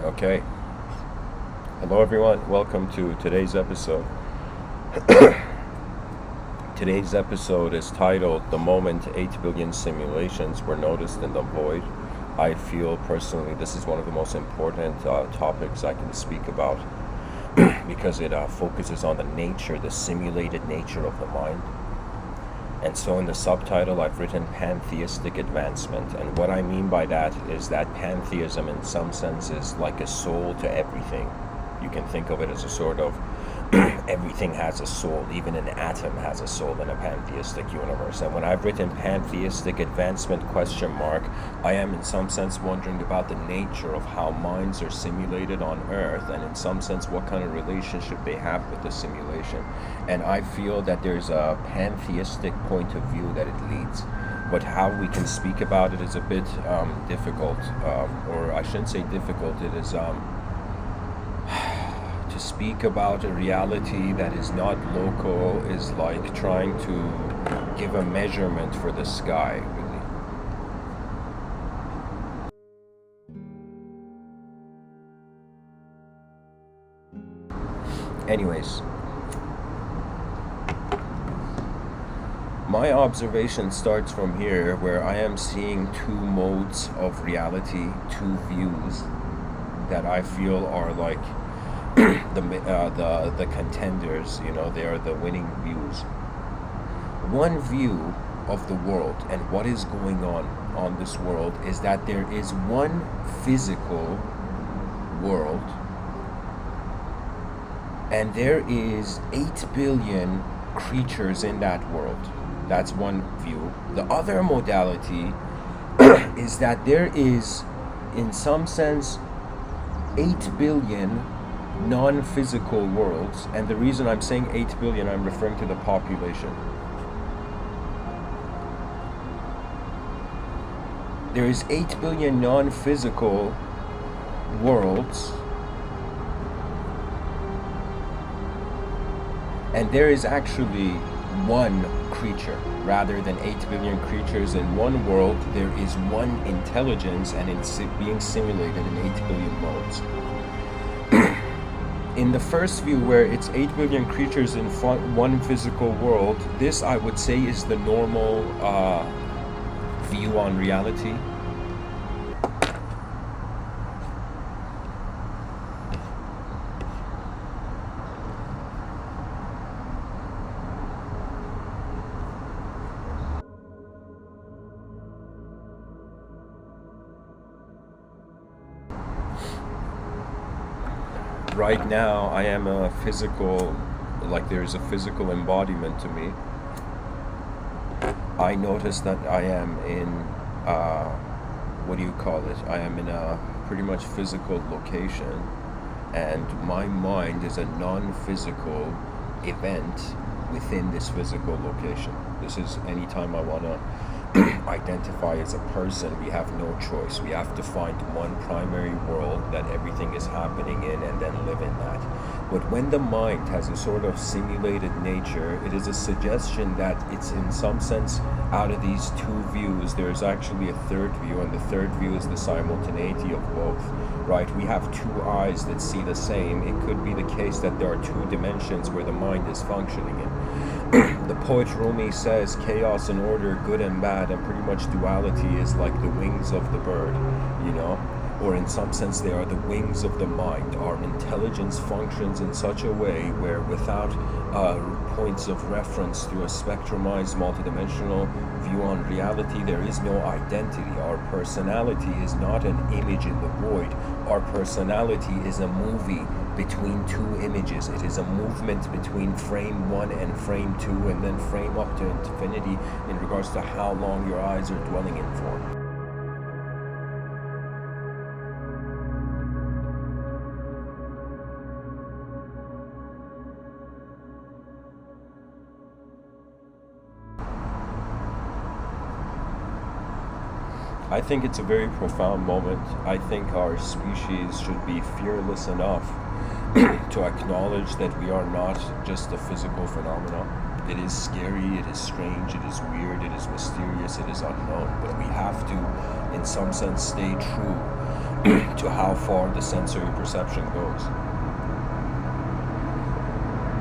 Okay. Hello everyone, welcome to today's episode. Today's episode is titled "The Moment 8 Billion Simulations Were Noticed in the Void." I feel personally this is one of the most important topics I can speak about because it focuses on the simulated nature of the mind. And so in the subtitle I've written Pantheistic-Advancement, and what I mean by that is that pantheism in some sense is like a soul to everything. You can think of it as a sort of everything has a soul, even an atom has a soul in a pantheistic universe. And when I've written Pantheistic Advancement ? I am in some sense wondering about the nature of how minds are simulated on Earth, and in some sense what kind of relationship they have with the simulation. And I feel that there's a pantheistic point of view that it leads. But how we can speak about it is a bit difficult, or I shouldn't say difficult, it is to speak about a reality that is not local is like trying to give a measurement for the sky, really. Anyways, my observation starts from here, where I am seeing two modes of reality, two views that I feel are like the contenders, they are the winning views. One view of the world and what is going on this world is that there is one physical world, and there is 8 billion creatures in that world. That's one view. The other modality is that there is, in some sense, 8 billion non-physical worlds, and the reason I'm saying 8 billion, I'm referring to the population. There is 8 billion non-physical worlds, and there is actually one creature. Rather than 8 billion creatures in one world, there is one intelligence, and it's being simulated in 8 billion modes. In the first view, where it's 8 billion creatures in one physical world, this I would say is the normal view on reality. Right now, I am a physical, like there's a physical embodiment to me. I notice that I am in, I am in a pretty much physical location, and my mind is a non-physical event within this physical location. This is anytime I want to identify as a person, we have no choice. We have to find one primary world that everything is happening in and then live in that. But when the mind has a sort of simulated nature, it is a suggestion that it's in some sense, out of these two views, there's actually a third view, and the third view is the simultaneity of both, right? We have two eyes that see the same. It could be the case that there are two dimensions where the mind is functioning in. The poet Rumi says chaos and order, good and bad, and pretty much duality is like the wings of the bird, or in some sense they are the wings of the mind. Our intelligence functions in such a way where without points of reference through a spectrumized multidimensional view on reality, there is no identity. Our personality is not an image in the void. Our personality is a movie between two images. It is a movement between frame 1 and frame 2, and then frame up to infinity in regards to how long your eyes are dwelling in for. I think it's a very profound moment. I think our species should be fearless enough to acknowledge that we are not just a physical phenomenon. It is scary, it is strange, it is weird, it is mysterious, it is unknown, but we have to, in some sense, stay true to how far the sensory perception goes.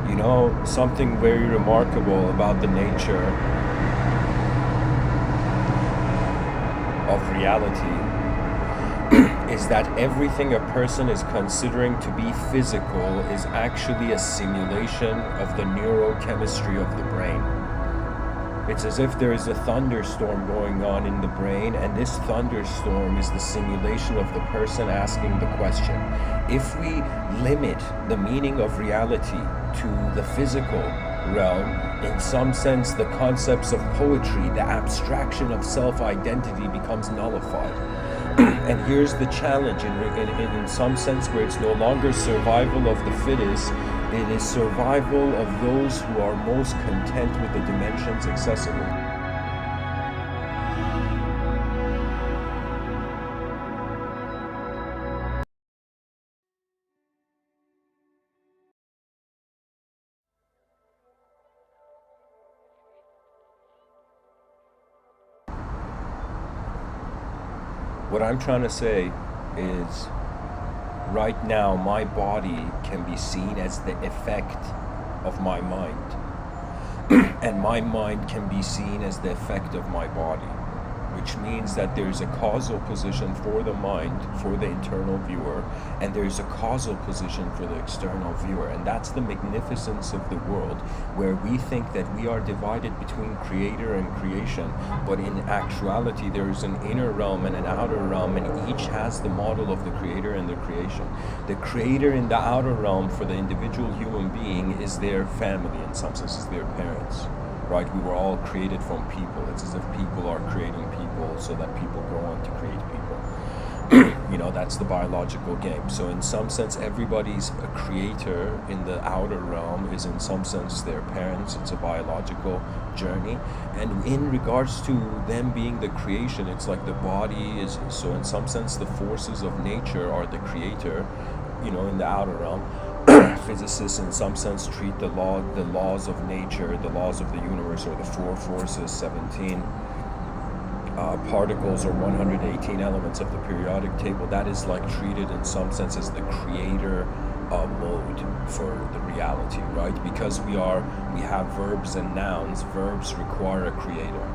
You know, something very remarkable about the nature of reality is that everything a person is considering to be physical is actually a simulation of the neurochemistry of the brain. It's as if there is a thunderstorm going on in the brain, and this thunderstorm is the simulation of the person asking the question. If we limit the meaning of reality to the physical realm, in some sense the concepts of poetry, the abstraction of self-identity becomes nullified. And here's the challenge, in some sense, where it's no longer survival of the fittest, it is survival of those who are most content with the dimensions accessible. What I'm trying to say is, right now my body can be seen as the effect of my mind, and my mind can be seen as the effect of my body, which means that there's a causal position for the mind, for the internal viewer, and there's a causal position for the external viewer. And that's the magnificence of the world, where we think that we are divided between creator and creation, but in actuality there is an inner realm and an outer realm, and each has the model of the creator and the creation. The creator in the outer realm for the individual human being is their family, in some sense, is their parents. Right? We were all created from people. It's as if people are creating people so that people go on to create people. You know, that's the biological game. So in some sense, everybody's a creator in the outer realm is in some sense their parents. It's a biological journey. And in regards to them being the creation, it's like the body is, so in some sense, the forces of nature are the creator, you know, in the outer realm. Physicists in some sense treat the laws of nature, the laws of the universe, or the four forces, 17 particles, or 118 elements of the periodic table. That is like treated in some sense as the creator mode for the reality, right? Because we have verbs and nouns. Verbs require a creator,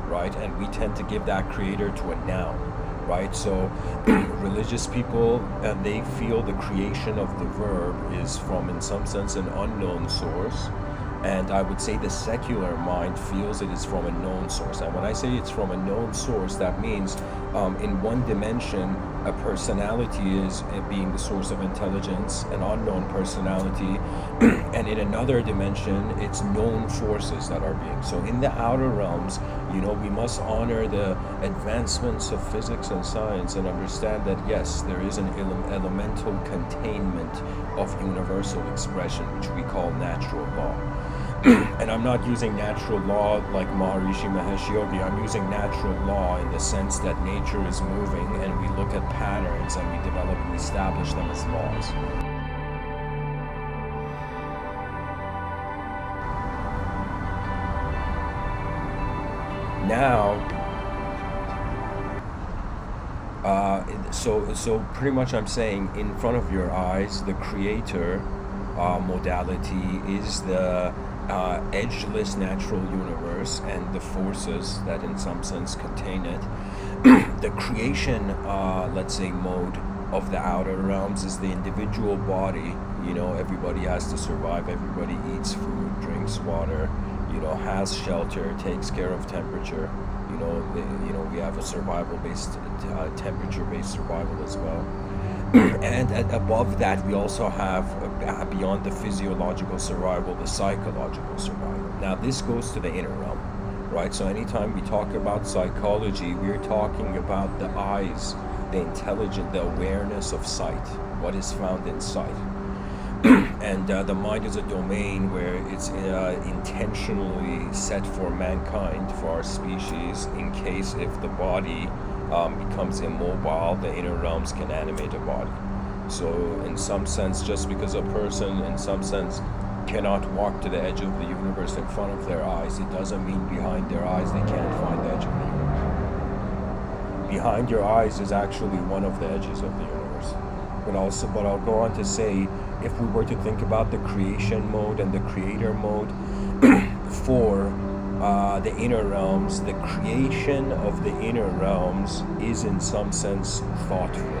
right? And we tend to give that creator to a noun, right? So religious people, they feel the creation of the verb is from, in some sense, an unknown source. And I would say the secular mind feels it is from a known source. And when I say it's from a known source, that means in one dimension, a personality is being the source of intelligence, an unknown personality, and in another dimension, it's known forces that are being. So in the outer realms, you know, we must honor the advancements of physics and science and understand that yes, there is an elemental containment of universal expression, which we call natural law. And I'm not using natural law like Maharishi Mahesh Yogi. I'm using natural law in the sense that nature is moving, and we look at patterns and we develop and establish them as laws. Now, so pretty much I'm saying, in front of your eyes, the creator modality is the edgeless natural universe and the forces that in some sense contain it. The creation, let's say, mode of the outer realms is the individual body. You know, everybody has to survive, everybody eats food, drinks water, you know, has shelter, takes care of temperature. You know, we have a survival-based, temperature-based survival as well. And above that, we also have, beyond the physiological survival, the psychological survival. Now, this goes to the inner realm, right? So anytime we talk about psychology, we're talking about the eyes, the intelligent, the awareness of sight, what is found in sight. And the mind is a domain where it's intentionally set for mankind, for our species, in case if the body becomes immobile, the inner realms can animate a body. So in some sense, just because a person in some sense cannot walk to the edge of the universe in front of their eyes, it doesn't mean behind their eyes they can't find the edge of the universe. behind your eyes is actually one of the edges of the universe. But I'll go on to say, if we were to think about the creation mode and the creator mode for the inner realms, the creation of the inner realms is in some sense thoughtful.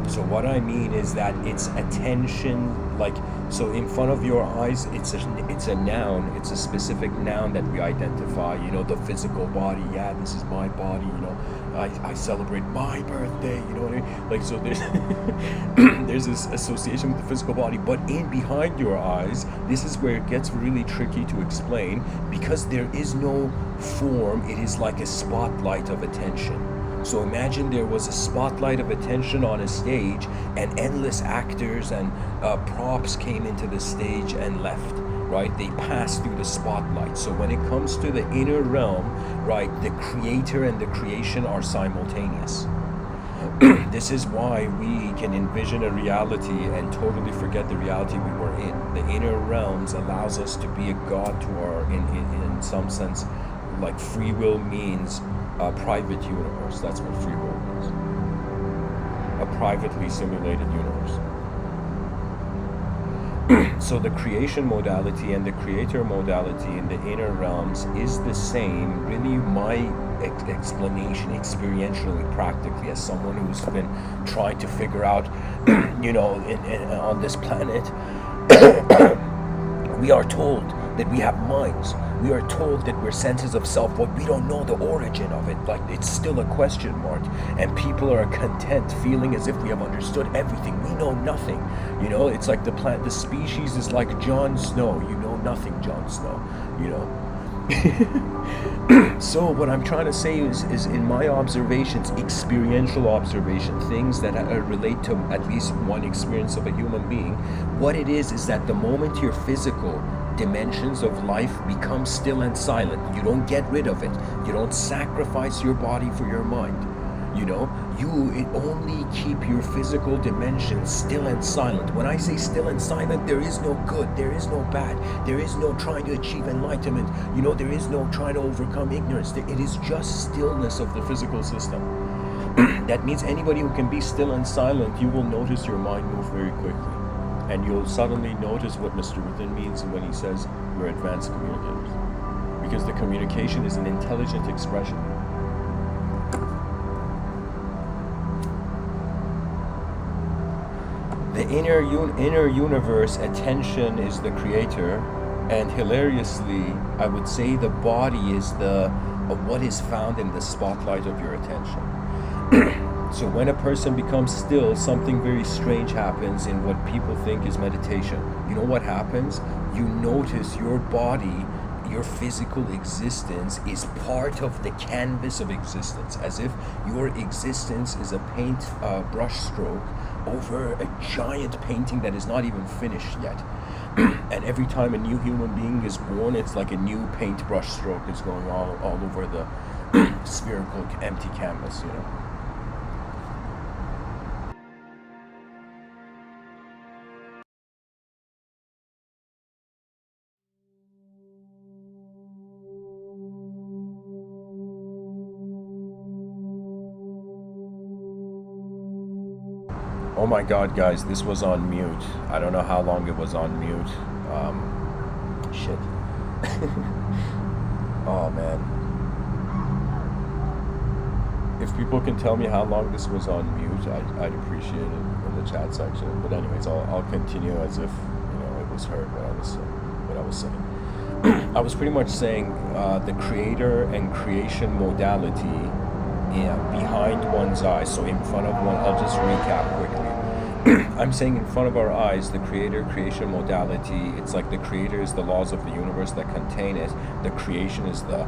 So what I mean is that it's attention, like, so in front of your eyes, it's a noun, it's a specific noun that we identify, you know, the physical body. Yeah, this is my body, you know, I celebrate my birthday, you know what I mean? Like, so there's there's this association with the physical body, but in behind your eyes, this is where it gets really tricky to explain, because there is no form. It is like a spotlight of attention. So imagine there was a spotlight of attention on a stage, and endless actors and props came into the stage and left, right? They passed through the spotlight. So when it comes to the inner realm, right, the creator and the creation are simultaneous. This is why we can envision a reality and totally forget the reality we were in. The inner realms allows us to be a god to our, in some sense, like free will means a private universe. That's what free will means. A privately simulated universe. So the creation modality and the creator modality in the inner realms is the same. Really, my explanation experientially, practically, as someone who's been trying to figure out, you know, on this planet, we are told that we have minds. We are told that we're senses of self, but we don't know the origin of it. Like, it's still a question mark, and people are content feeling as if we have understood everything. We know nothing. You know, it's like the species is like Jon Snow. You know nothing, Jon Snow. You know. So what I'm trying to say is in my observations, experiential observation, things that relate to at least one experience of a human being, what it is that the moment your physical dimensions of life become still and silent, you don't get rid of it. You don't sacrifice your body for your mind. You know, you only keep your physical dimensions still and silent. When I say still and silent, there is no good, there is no bad, there is no trying to achieve enlightenment, you know, there is no trying to overcome ignorance. It is just stillness of the physical system. That means anybody who can be still and silent, you will notice your mind move very quickly. And you'll suddenly notice what Mr. Within means when he says we're advanced communicators. Because the communication is an intelligent expression. The inner universe, attention, is the creator, and hilariously, I would say the body is what is found in the spotlight of your attention. So when a person becomes still, something very strange happens in what people think is meditation. You know what happens? You notice your body, your physical existence is part of the canvas of existence, as if your existence is a paint brush stroke over a giant painting that is not even finished yet. And every time a new human being is born, it's like a new paintbrush stroke is going all over the spherical empty canvas, you know. Oh my god, guys, this was on mute. I don't know how long it was on mute. Shit. Oh man. If people can tell me how long this was on mute, I'd appreciate it in the chat section. But anyways, I'll continue as if, you know, it was heard what I was saying. I was pretty much saying the creator and creation modality behind one's eyes. So in front of one, I'll just recap quickly. I'm saying in front of our eyes, the creator-creation modality, it's like the creator is the laws of the universe that contain it. The creation is the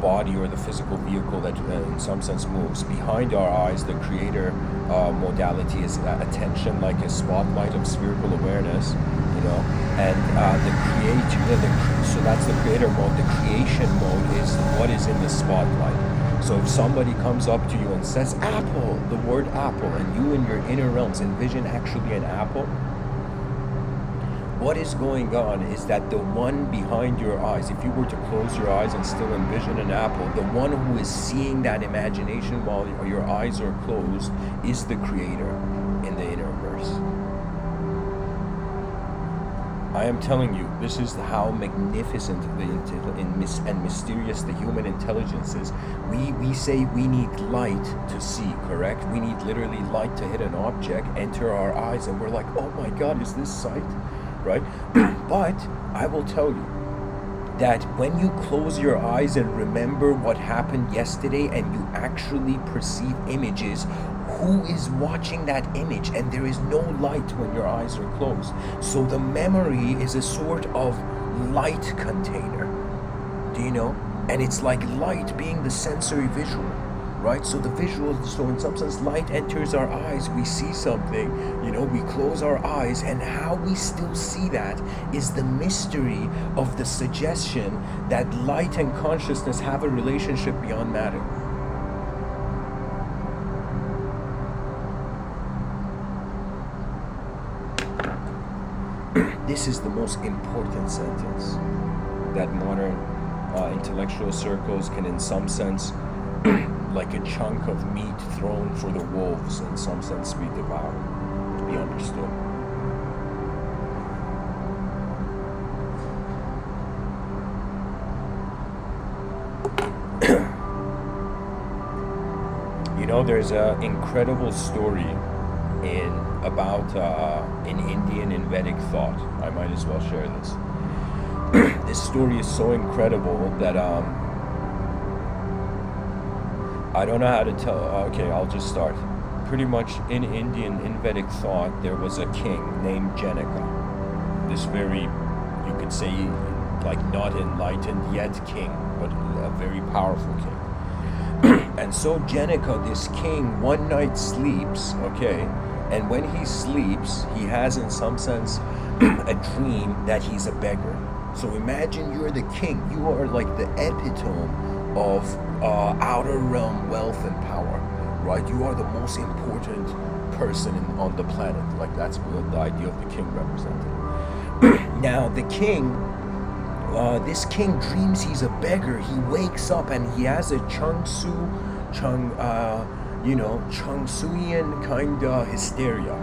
body or the physical vehicle that in some sense moves. Behind our eyes, the creator modality is attention, like a spotlight of spherical awareness, you know, and so that's the creator mode. The creation mode is what is in the spotlight. So if somebody comes up to you and says apple, the word apple, and you in your inner realms envision actually an apple, what is going on is that the one behind your eyes, if you were to close your eyes and still envision an apple, the one who is seeing that imagination while your eyes are closed is the creator in the inner verse. I am telling you, this is how magnificent and mysterious the human intelligence is. We say we need light to see, correct? We need literally light to hit an object, enter our eyes, and we're like, oh my God, is this sight? Right? But I will tell you that when you close your eyes and remember what happened yesterday and you actually perceive images, who is watching that image? And there is no light when your eyes are closed. So the memory is a sort of light container. Do you know? And it's like light being the sensory visual, right? So the visual, so in some sense, light enters our eyes, we see something, you know, we close our eyes, and how we still see that is the mystery of the suggestion that light and consciousness have a relationship beyond matter. This is the most important sentence that modern intellectual circles can, in some sense, like a chunk of meat thrown for the wolves, in some sense, be devoured, to be understood. You know, there's an incredible story in Indian and Vedic thought. I might as well share this. This story is so incredible that I don't know how to tell. Okay, I'll just start. Pretty much in Vedic thought, there was a king named Janaka. This very, you could say, like not enlightened yet king, but a very powerful king. And so Janaka, this king, one night sleeps, okay, and when he sleeps, he has in some sense a dream that he's a beggar. So imagine you're the king. You are like the epitome of outer realm wealth and power, right? You are the most important person on the planet. Like that's what the idea of the king represented. Now the king, this king dreams he's a beggar. He wakes up and he has a Changsuian kind of hysteria,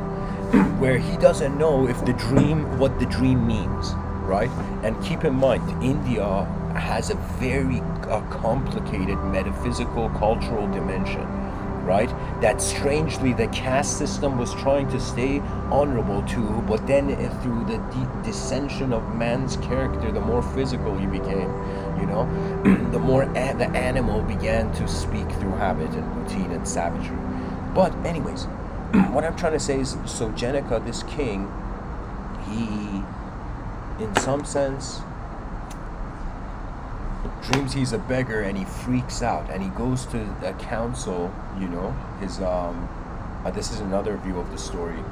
where he doesn't know if what the dream means, right? And keep in mind, India has a very complicated metaphysical cultural dimension, right? That strangely the caste system was trying to stay honorable to, but then through the dissension of man's character, the more physical he became, you know, the more the animal began to speak through habit and routine and savagery. But anyways, what I'm trying to say is, so Janaka, this king, he, in some sense, dreams he's a beggar and he freaks out and he goes to a council, you know, his this is another view of the story.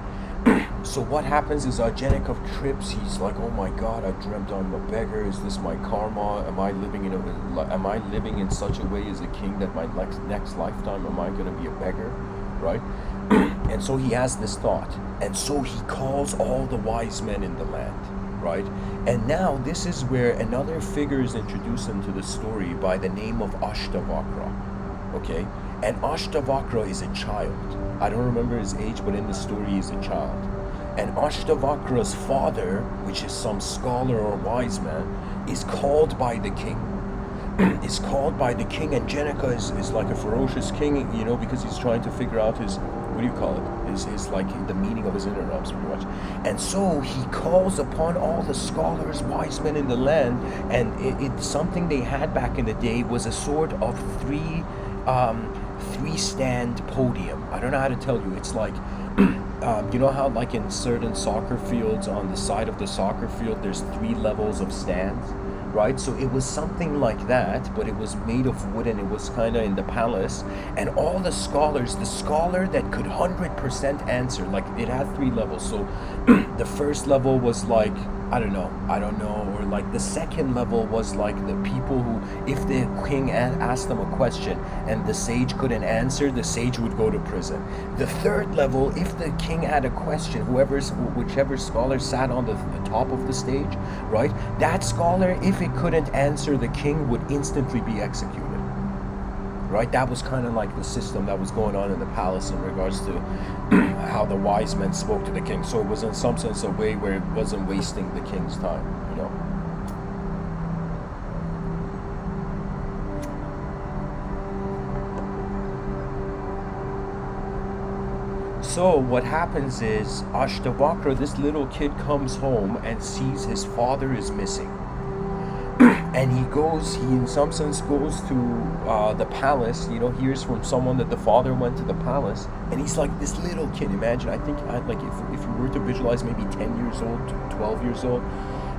So what happens is Janaka trips. He's like, oh my God, I dreamt I'm a beggar. Is this my karma? Am I living in such a way as a king that my next lifetime am I going to be a beggar, right? And so he has this thought, and so he calls all the wise men in the land, right? And now this is where another figure is introduced into the story by the name of Ashtavakra, okay? And Ashtavakra is a child. I don't remember his age, but in the story he's a child. And Ashtavakra's father, which is some scholar or wise man, is called by the king. Is called by the king, and Janaka is like a ferocious king, you know, because he's trying to figure out his, what do you call it? His like the meaning of his inner realms, pretty much. And so he calls upon all the scholars, wise men in the land, and it's something they had back in the day was a sort of three stand podium. I don't know how to tell you. It's like you know how like in certain soccer fields, on the side of the soccer field there's 3 levels of stands, right? So it was something like that, but it was made of wood and it was kind of in the palace, and all the scholars, the scholar that could 100% answer, like it had 3 levels. So the first level was like I don't know, or like the second level was like the people who, if the king asked them a question and the sage couldn't answer, the sage would go to prison. The third level, if the king had a question, whichever scholar sat on the top of the stage, right, that scholar, if it couldn't answer the king, would instantly be executed. Right, that was kind of like the system that was going on in the palace in regards to how the wise men spoke to the king. So it was in some sense a way where it wasn't wasting the king's time, you know. So what happens is Ashtavakra, this little kid, comes home and sees his father is missing. And he in some sense goes to the palace, you know, hears from someone that the father went to the palace, and he's like this little kid. Imagine, I think, like if you were to visualize, maybe 10 years old to 12 years old,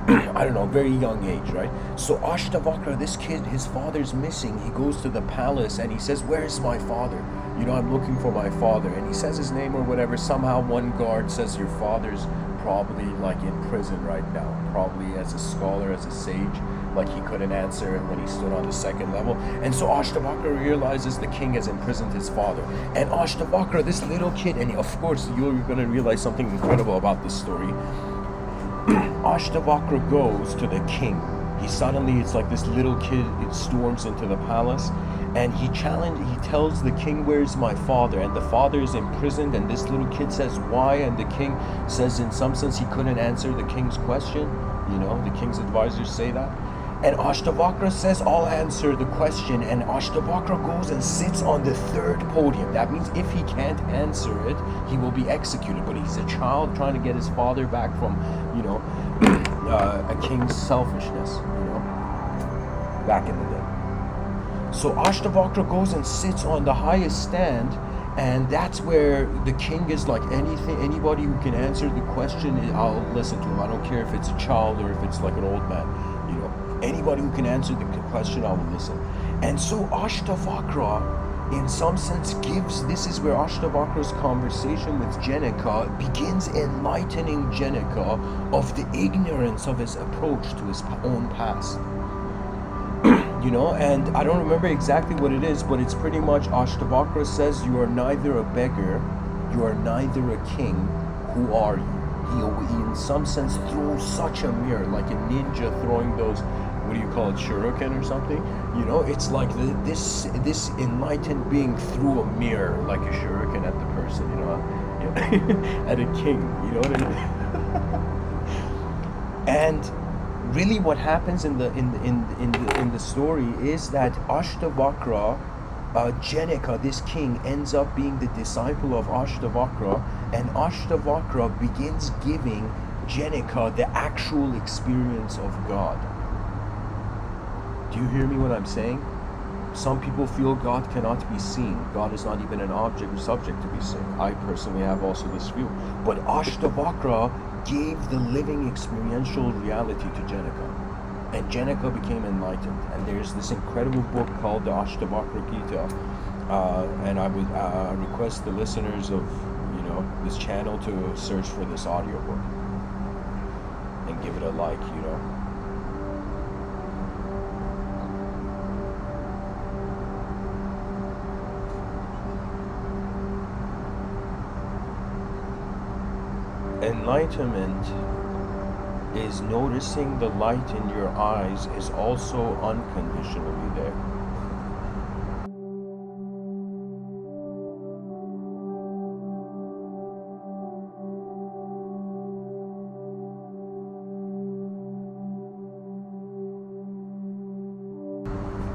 I don't know, very young age, right? So Ashtavakra, this kid, his father's missing. He goes to the palace and he says, "Where's my father? You know, I'm looking for my father." And he says his name or whatever. Somehow one guard says, "Your father's probably like in prison right now, probably as a scholar, as a sage." Like he couldn't answer when he stood on the second level. And so Ashtavakra realizes the king has imprisoned his father. And Ashtavakra, this little kid, and of course you're going to realize something incredible about this story. Ashtavakra goes to the king. It's like this little kid, it storms into the palace, and he tells the king, "Where's my father?" And the father is imprisoned, and this little kid says, "Why?" And the king says in some sense he couldn't answer the king's question. You know, the king's advisors say that. And Ashtavakra says, "I'll answer the question." And Ashtavakra goes and sits on the third podium. That means if he can't answer it, he will be executed. But he's a child trying to get his father back from, you know, a king's selfishness, you know, back in the day. So Ashtavakra goes and sits on the highest stand, and that's where the king is like, anybody who can answer the question, I'll listen to him. I don't care if it's a child or if it's like an old man, you know. Anybody who can answer the question, I will listen. And so Ashtavakra, in some sense, this is where Ashtavakra's conversation with Janaka begins, enlightening Janaka of the ignorance of his approach to his own past. You know, and I don't remember exactly what it is, but it's pretty much Ashtavakra says, "You are neither a beggar, you are neither a king, who are you?" He in some sense throws such a mirror, like a ninja throwing those, what do you call it, shuriken or something? You know, it's like this enlightened being threw a mirror, like a shuriken at the person, you know, at a king, you know what I mean? And really what happens in the story is that Ashtavakra, Janaka, this king, ends up being the disciple of Ashtavakra, and Ashtavakra begins giving Janaka the actual experience of God. Do you hear me what I'm saying? Some people feel God cannot be seen. God is not even an object or subject to be seen. I personally have also this view. But Ashtavakra gave the living experiential reality to Janaka. And Janaka became enlightened. And there's this incredible book called the Ashtavakra Gita. And I would request the listeners of, you know, this channel to search for this audiobook and give it a like, you know. Enlightenment is noticing the light in your eyes is also unconditionally there.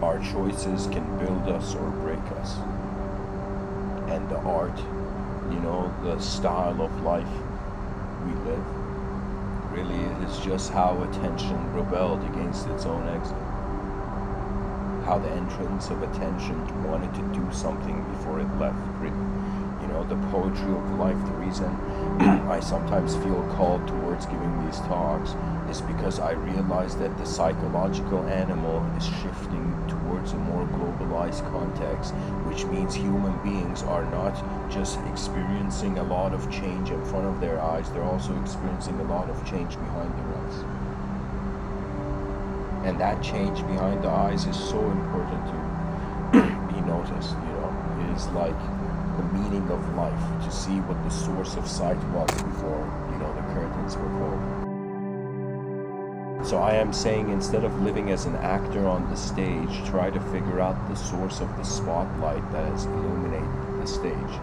Our choices can build us or break us. And the art, you know, the style of life we live, really is just how attention rebelled against its own exit. How the entrance of attention wanted to do something before it left, really. You the poetry of life. The reason I sometimes feel called towards giving these talks is because I realize that the psychological animal is shifting towards a more globalized context, which means human beings are not just experiencing a lot of change in front of their eyes, they're also experiencing a lot of change behind their eyes. And that change behind the eyes is so important to be noticed. It is like the meaning of life, to see what the source of sight was before the curtains were pulled. So I am saying, instead of living as an actor on the stage, try to figure out the source of the spotlight that has illuminated the stage,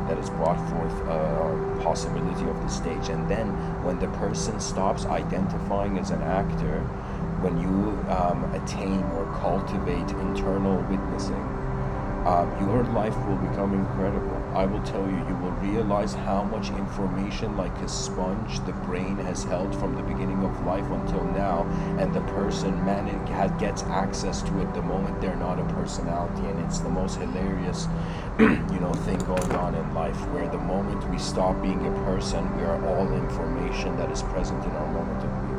that has brought forth a possibility of the stage. And then when the person stops identifying as an actor, when you attain or cultivate internal witnessing, your life will become incredible. I will tell you, you will realize how much information, like a sponge, the brain has held from the beginning of life until now, and the person gets access to it the moment they're not a personality. And it's the most hilarious thing going on in life, where the moment we stop being a person, we are all information that is present in our moment of being.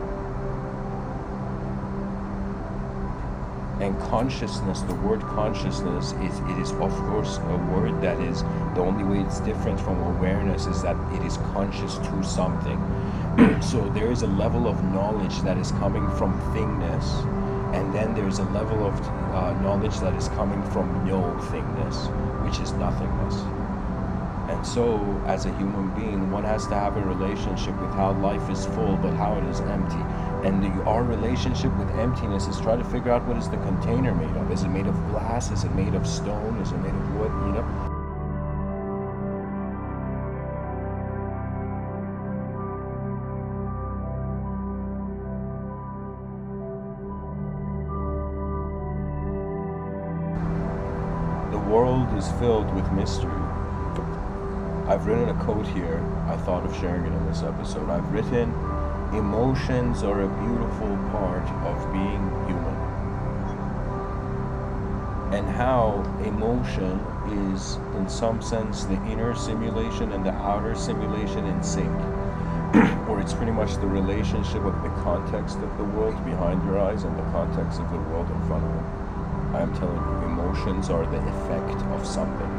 And consciousness, the word consciousness is of course a word that is, the only way it's different from awareness is that it is conscious to something. So there is a level of knowledge that is coming from thingness, and then there's a level of knowledge that is coming from no thingness, which is nothingness. And so as a human being, one has to have a relationship with how life is full but how it is empty. And our relationship with emptiness is try to figure out, what is the container made of? Is it made of glass? Is it made of stone? Is it made of wood? The world is filled with mystery. I've written a quote here. I thought of sharing it in this episode. I've written, emotions are a beautiful part of being human. And how emotion is, in some sense, the inner simulation and the outer simulation in sync. Or it's pretty much the relationship of the context of the world behind your eyes and the context of the world in front of you. I am telling you, emotions are the effect of something.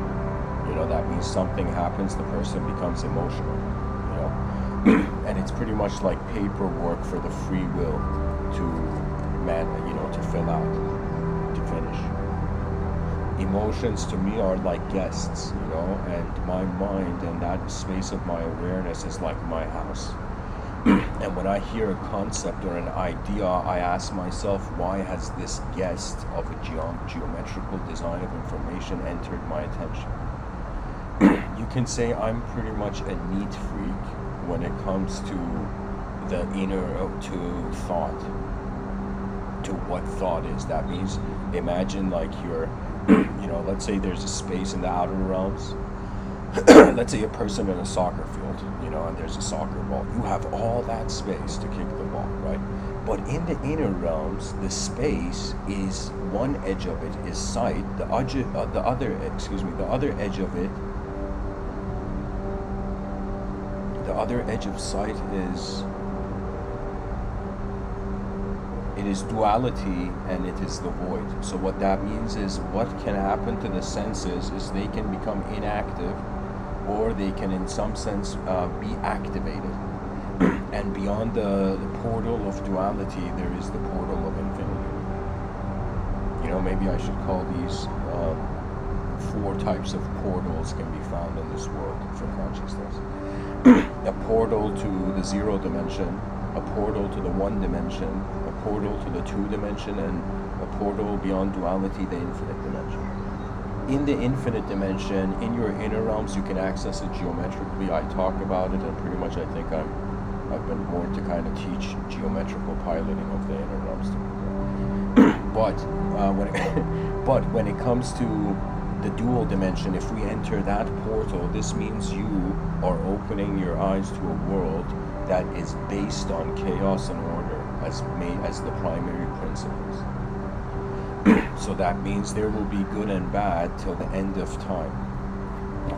That means something happens, the person becomes emotional. And it's pretty much like paperwork for the free will to fill out, to finish. Emotions to me are like guests, and my mind and that space of my awareness is like my house. And when I hear a concept or an idea, I ask myself, why has this guest of a geometrical design of information entered my attention? You can say I'm pretty much a neat freak when it comes to the inner, to thought, to what thought is. That means, imagine like you're, let's say there's a space in the outer realms. Let's say a person in a soccer field, and there's a soccer ball. You have all that space to kick the ball, right? But in the inner realms, the space is, one edge of it is sight, the other edge of it, the other edge of sight is, it is duality and it is the void. So what that means is, what can happen to the senses is they can become inactive, or they can in some sense be activated. And beyond the portal of duality, there is the portal of infinity. Maybe I should call these 4 types of portals can be found in this world for consciousness. A portal to the 0 dimension, a portal to the 1 dimension, a portal to the 2 dimension, and a portal beyond duality, the infinite dimension. In the infinite dimension, in your inner realms, you can access it geometrically. I talk about it, and pretty much I think I've been born to kind of teach geometrical piloting of the inner realms to people. But when it comes to the dual dimension, if we enter that portal, this means you are opening your eyes to a world that is based on chaos and order as the primary principles. So that means there will be good and bad till the end of time.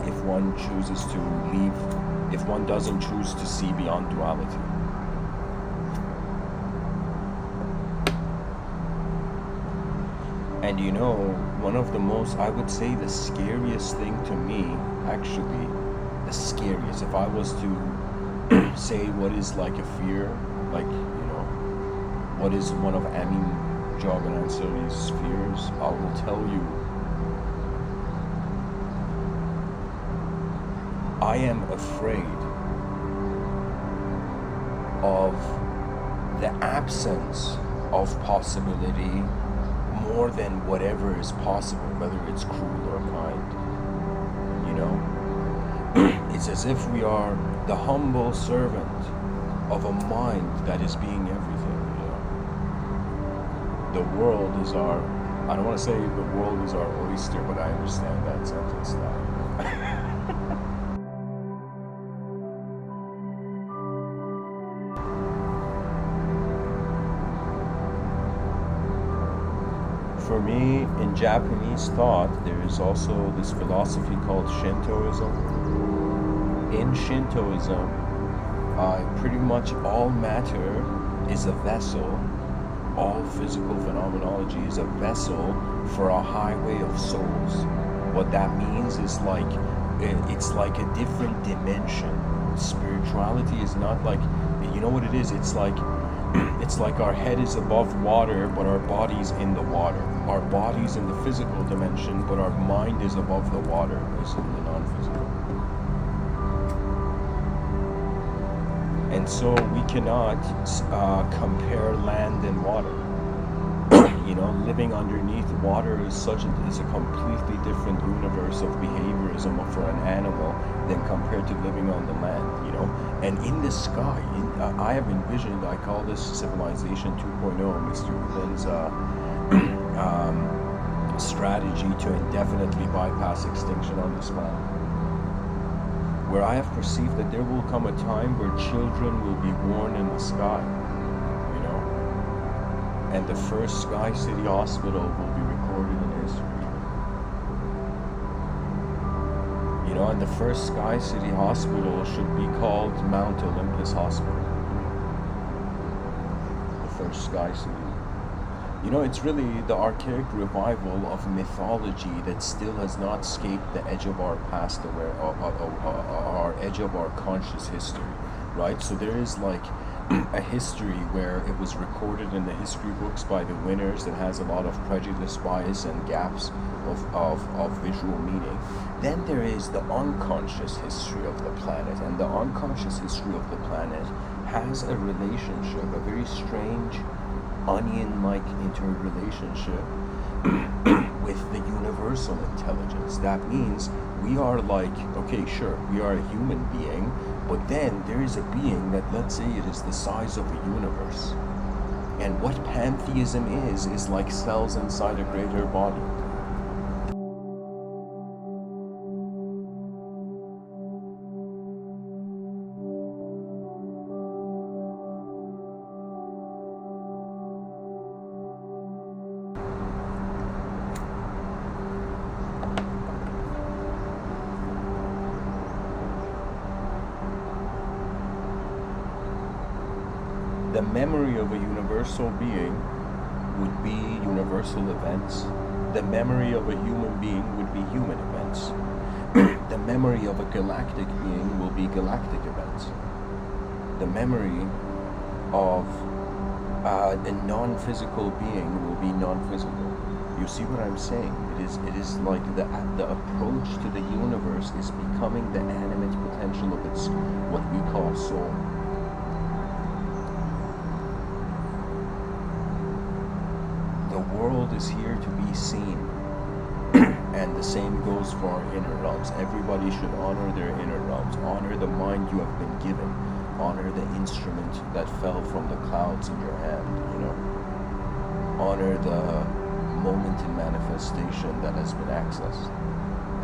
if one chooses to leave, if one doesn't choose to see beyond duality. And you know, one of the most, I would say the scariest thing to me, actually, the scariest, if I was to say what is like a fear, like, you know, what is one of Amin Joganansari's fears, I will tell you, I am afraid of the absence of possibility more than whatever is possible, whether it's cruel or kind. You know, it's as if we are the humble servant of a mind that is being everything. You know, the world is our, I don't want to say the world is our oyster, but I understand that sentence now. For me, in Japanese thought, there is also this philosophy called Shintoism. In Shintoism, pretty much all matter is a vessel, all physical phenomenology is a vessel for a highway of souls. What that means is like, it's like a different dimension. Spirituality is not like, you know what it is? It's like our head is above water, but our body's in the water. Our body's in the physical dimension, but our mind is above the water, is in the non-physical. And so we cannot compare land and water. You know, living underneath water is a completely different universe of behaviorism for an animal than compared to living on the land, you know. And in the sky, I have envisioned, I call this Civilization 2.0, Mr. Within's strategy to indefinitely bypass extinction on this planet. Where I have perceived that there will come a time where children will be born in the sky, you know, and the first Sky City Hospital will be recorded in history. You know, and the first Sky City Hospital should be called Mount Olympus Hospital. The first Sky City. You know, it's really the archaic revival of mythology that still has not escaped the edge of our past, our edge of our conscious history, right? So there is like a history where it was recorded in the history books by the winners that has a lot of prejudice, bias, and gaps of visual meaning. Then there is the unconscious history of the planet, and the unconscious history of the planet has a relationship, a very strange onion-like interrelationship with the universal intelligence. That means we are like, okay, sure, we are a human being, but then there is a being that, let's say it is the size of a universe. And what pantheism is like cells inside a greater body. The memory of a universal being would be universal events. The memory of a human being would be human events. The memory of a galactic being will be galactic events. The memory of a non-physical being will be non-physical. You see what I'm saying? It is like the approach to the universe is becoming the animate potential of its what we call soul. The world is here to be seen, and the same goes for our inner realms. Everybody should honor their inner realms, honor the mind you have been given, honor the instrument that fell from the clouds in your hand, you know, honor the moment in manifestation that has been accessed.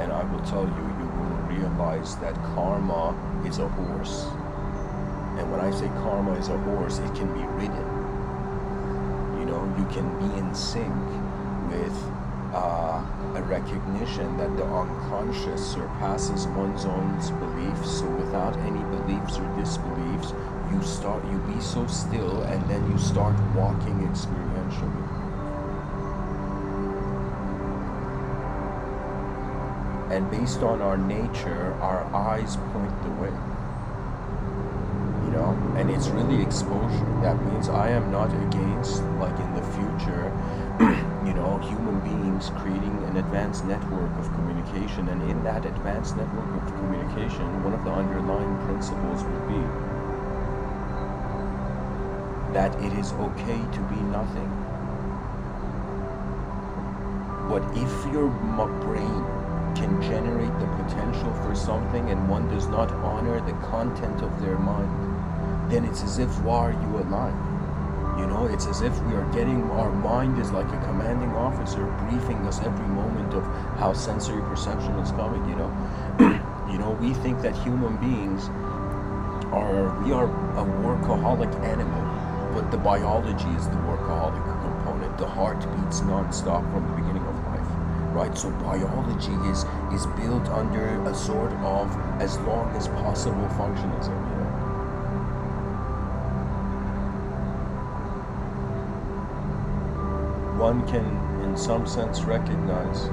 And I will tell you, you will realize that karma is a horse, and when I say karma is a horse, it can be ridden. You know, you can be in sync with a recognition that the unconscious surpasses one's own beliefs. So without any beliefs or disbeliefs, you be so still, and then you start walking experientially. And based on our nature, our eyes point the way. And it's really exposure. That means I am not against, like in the future, human beings creating an advanced network of communication. And in that advanced network of communication, one of the underlying principles would be that it is okay to be nothing. But if your brain can generate the potential for something and one does not honor the content of their mind, then it's as if, why are you alive? It's as if we are our mind is like a commanding officer briefing us every moment of how sensory perception is coming. We think that human beings we are a workaholic animal, but the biology is the workaholic component. The heart beats non-stop from the beginning of life, right? So biology is built under a sort of as long as possible functionism. One can, in some sense, recognize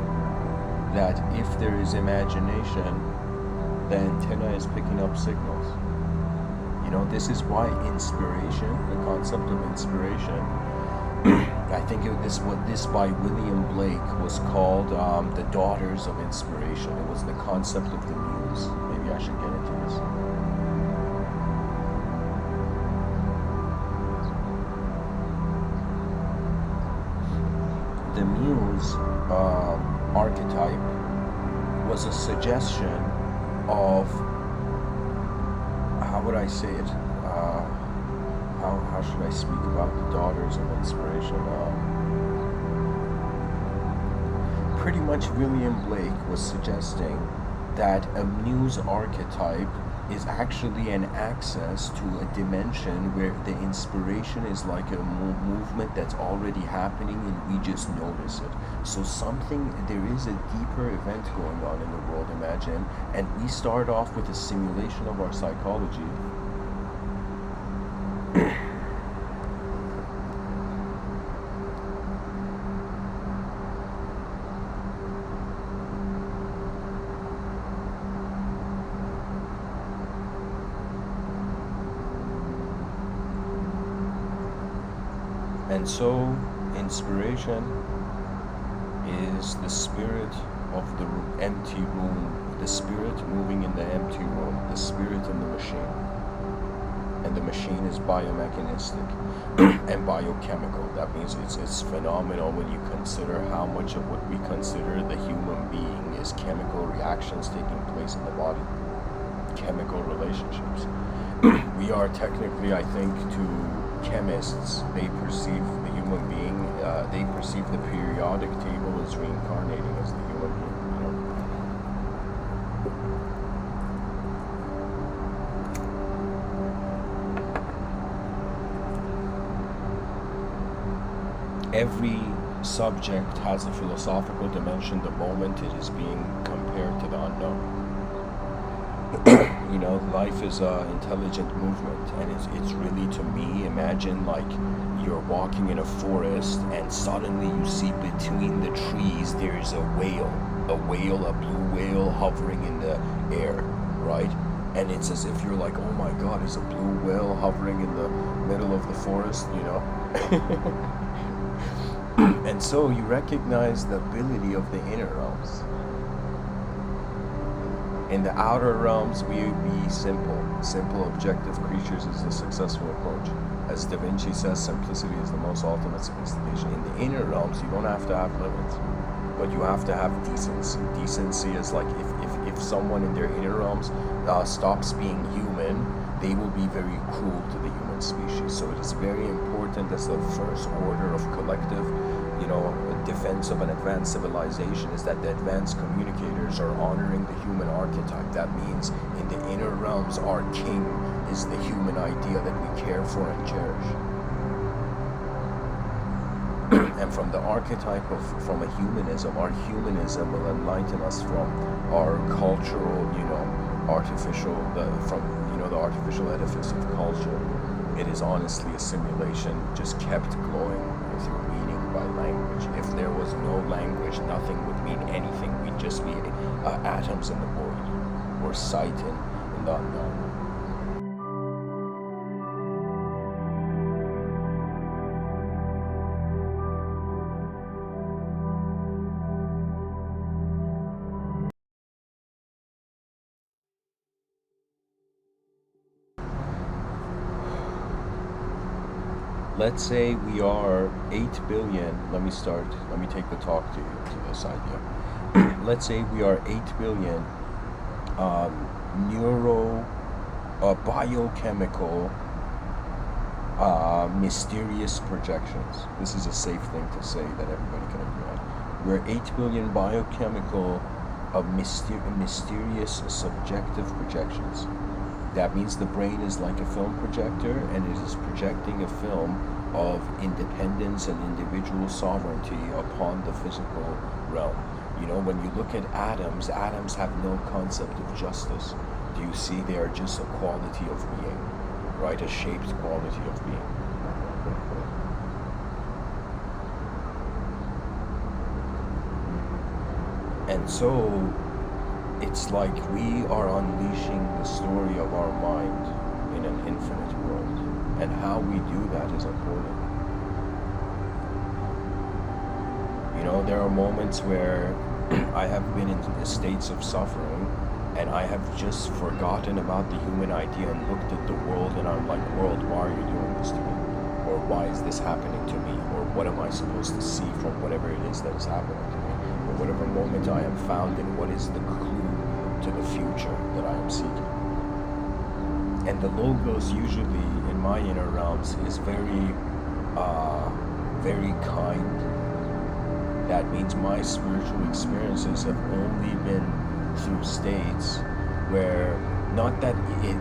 that if there is imagination, the antenna is picking up signals. This is why inspiration, the concept of inspiration, I think this by William Blake was called the Daughters of Inspiration. It was the concept of the muse. Maybe I should get into this. The muse archetype was a suggestion of, how would I say it? How should I speak about the Daughters of Inspiration? Pretty much William Blake was suggesting that a muse archetype is actually an access to a dimension where the inspiration is like a movement that's already happening and we just notice it. So there is a deeper event going on in the world, imagine, and we start off with a simulation of our psychology. And so, inspiration is the spirit of the empty room, the spirit moving in the empty room, the spirit in the machine. And the machine is biomechanistic and biochemical. That means it's phenomenal when you consider how much of what we consider the human being is chemical reactions taking place in the body, chemical relationships. We are technically, I think, to chemists, they perceive the human being, they perceive the periodic table as reincarnating as the human being. Every subject has a philosophical dimension the moment it is being compared to the unknown. Life is an intelligent movement, and it's really, to me, imagine like you're walking in a forest and suddenly you see between the trees there is a blue whale hovering in the air, right? And it's as if you're like, oh my god, is a blue whale hovering in the middle of the forest, And so you recognize the ability of the inner realms. In the outer realms, we be simple. Simple, objective creatures is a successful approach. As Da Vinci says, simplicity is the most ultimate sophistication. In the inner realms, you don't have to have limits, but you have to have decency. Decency is like if someone in their inner realms stops being human, they will be very cruel to the human species. So it is very important as the first order of collective defense of an advanced civilization is that the advanced communicators are honoring the human archetype. That means in the inner realms, our king is the human idea that we care for and cherish. and from the archetype of, from a humanism, our humanism will enlighten us from our cultural, artificial, the artificial edifice of culture. It is honestly a simulation, just kept glowing through meaning by language. If there was no language, nothing would mean anything. We'd just be atoms in the void, or sight in the unknown. Let's say we are 8 billion. Let me take the talk to this idea. Let's say we are 8 billion biochemical, mysterious projections. This is a safe thing to say that everybody can agree on. We're 8 billion biochemical, mysterious, subjective projections. That means the brain is like a film projector, and it is projecting a film of independence and individual sovereignty upon the physical realm. When you look at atoms have no concept of justice. Do you see they are just a quality of being, right? A shaped quality of being. And so, it's like we are unleashing the story of our mind in an infinite world. And how we do that is important. There are moments where I have been in states of suffering, and I have just forgotten about the human idea and looked at the world, and I'm like, world, why are you doing this to me? Or why is this happening to me? Or what am I supposed to see from whatever it is that is happening to me? Or whatever moment I am found in, what is the clue to the future that I am seeking? And the logos usually in my inner realms is very, very kind. That means my spiritual experiences have only been through states where, not that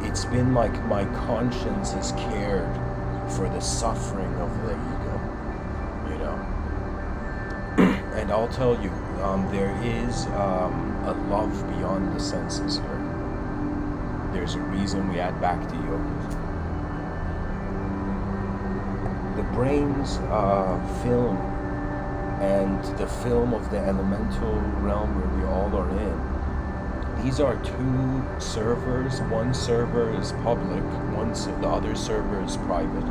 it's been like my conscience has cared for the suffering of the ego, And I'll tell you, there is a love beyond the senses here. There's a reason we add back to yoga. The brain's film and the film of the elemental realm where we all are in, these are two servers. One server is public, the other server is private.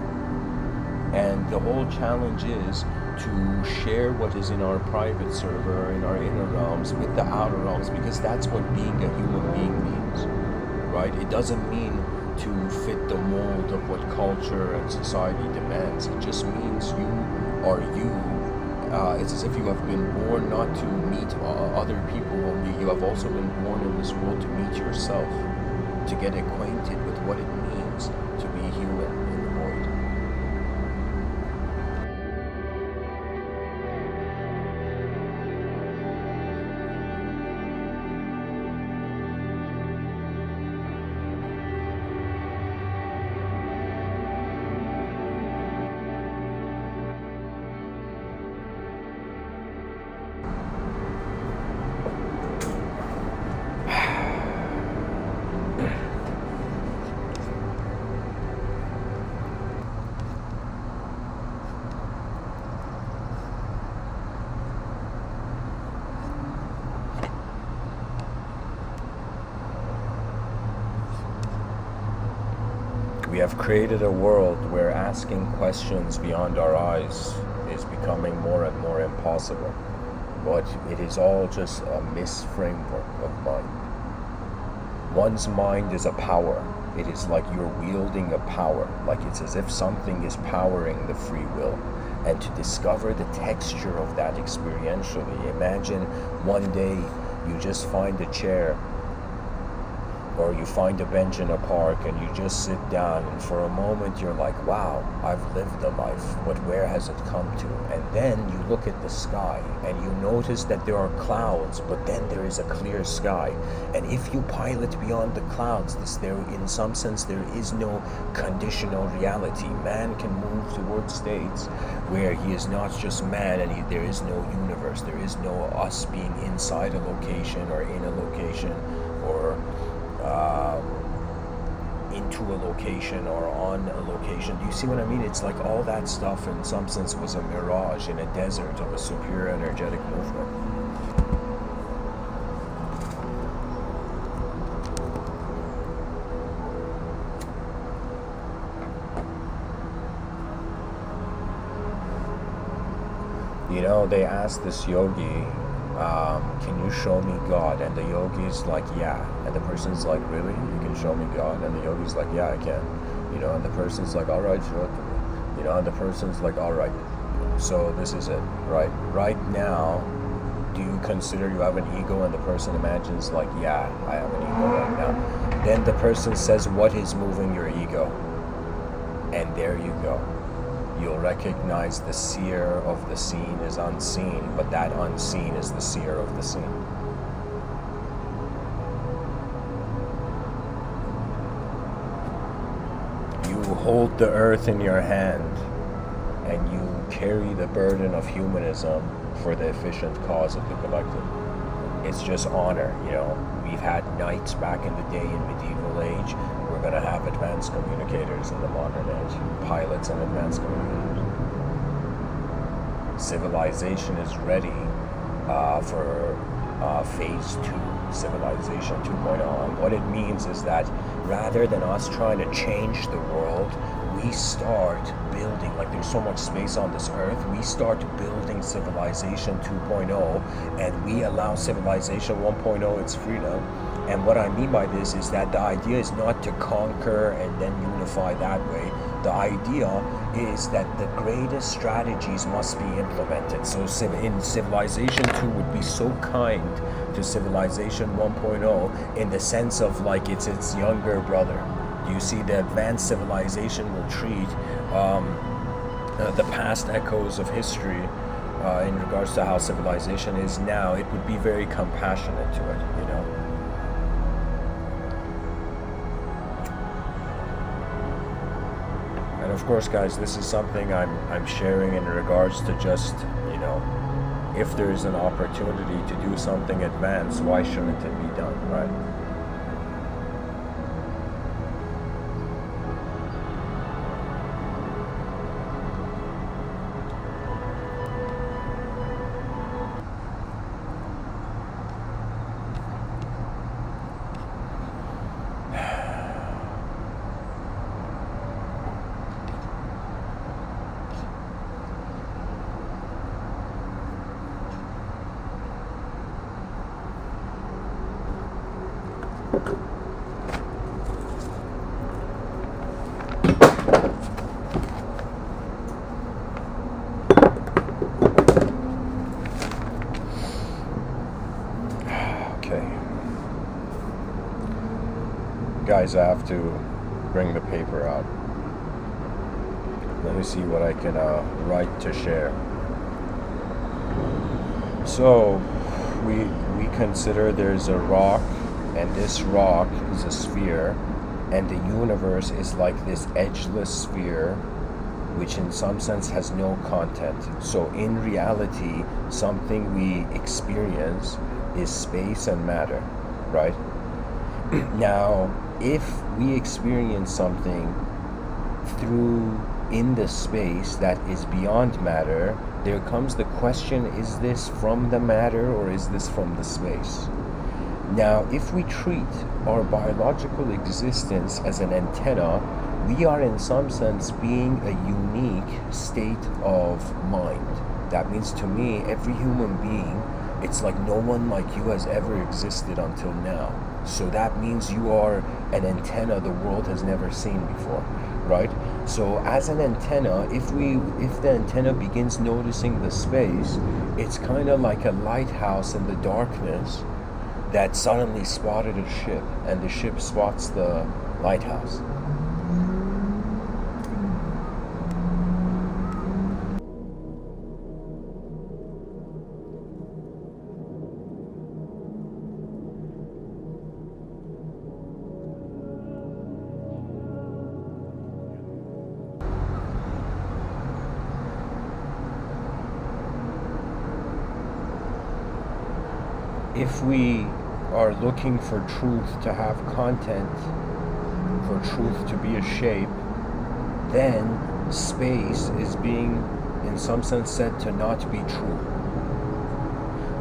And the whole challenge is to share what is in our private server, in our inner realms, with the outer realms, because that's what being a human being means, right? It doesn't mean to fit the mold of what culture and society demands. It just means you are you. It's as if you have been born not to meet other people only. You have also been born in this world to meet yourself, to get acquainted with what it means to be human in the void. We have created a world where asking questions beyond our eyes is becoming more and more impossible. But it is all just a misframework of mind. One's mind is a power. It is like you're wielding a power, like it's as if something is powering the free will. And to discover the texture of that experientially, imagine one day you just find a chair or you find a bench in a park and you just sit down, and for a moment you're like, wow, I've lived a life, but where has it come to? And then you look at the sky and you notice that there are clouds, but then there is a clear sky. And if you pilot beyond the clouds, in some sense there is no conditional reality. Man can move towards states where he is not just man, and there is no universe, there is no us being inside a location or in a location, or into a location or on a location. Do you see what I mean? It's like all that stuff in some sense was a mirage in a desert of a superior energetic movement. You know, they asked this yogi, can you show me God? And the yogi's like, yeah. And the person's like, really? You can show me God? And the yogi's like, yeah, I can. You know, and the person's like, all right, show it to me. You know, and the person's like, all right, so this is it, right? Right now, do you consider you have an ego? And the person imagines like, yeah, I have an ego right now. Then the person says, what is moving your ego? And there you go. You'll recognize the seer of the scene is unseen, but that unseen is the seer of the scene. You hold the earth in your hand, and you carry the burden of humanism for the efficient cause of the collective. It's just honor, you know. We've had knights back in the day in medieval age. We're going to have advanced communicators in the modern age, pilots and advanced communicators. Civilization is ready for phase 2, civilization 2.0. And what it means is that rather than us trying to change the world, we start building, like there's so much space on this earth, we start building civilization 2.0, and we allow civilization 1.0 its freedom. And what I mean by this is that the idea is not to conquer and then unify that way. The idea is that the greatest strategies must be implemented. So in Civilization 2 would be so kind to Civilization 1.0 in the sense of like it's its younger brother. You see, the advanced civilization will treat the past echoes of history in regards to how civilization is now. It would be very compassionate to it, you know. And of course, guys, this is something I'm sharing in regards to just, you know, if there's an opportunity to do something advanced, why shouldn't it be done, right? Guys, I have to bring the paper out. Let me see what I can write to share. So we consider there's a rock, and this rock is a sphere, and the universe is like this edgeless sphere, which in some sense has no content. So in reality, something we experience is space and matter, right? Now, if we experience something in the space that is beyond matter, there comes the question, is this from the matter or is this from the space? Now, if we treat our biological existence as an antenna, we are in some sense being a unique state of mind. That means to me, every human being, it's like no one like you has ever existed until now. So that means you are an antenna the world has never seen before, right? So as an antenna, if the antenna begins noticing the space, it's kind of like a lighthouse in the darkness that suddenly spotted a ship, and the ship spots the lighthouse. If we are looking for truth to have content, for truth to be a shape, then space is being, in some sense, said to not be true.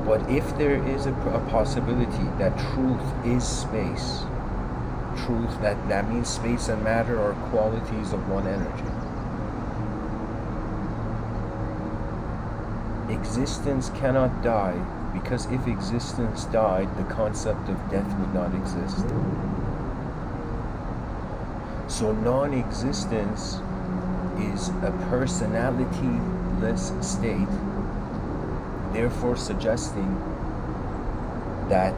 But if there is a possibility that truth is space, that means space and matter are qualities of one energy. Existence cannot die, because if existence died, the concept of death would not exist. So non-existence is a personality-less state, therefore suggesting that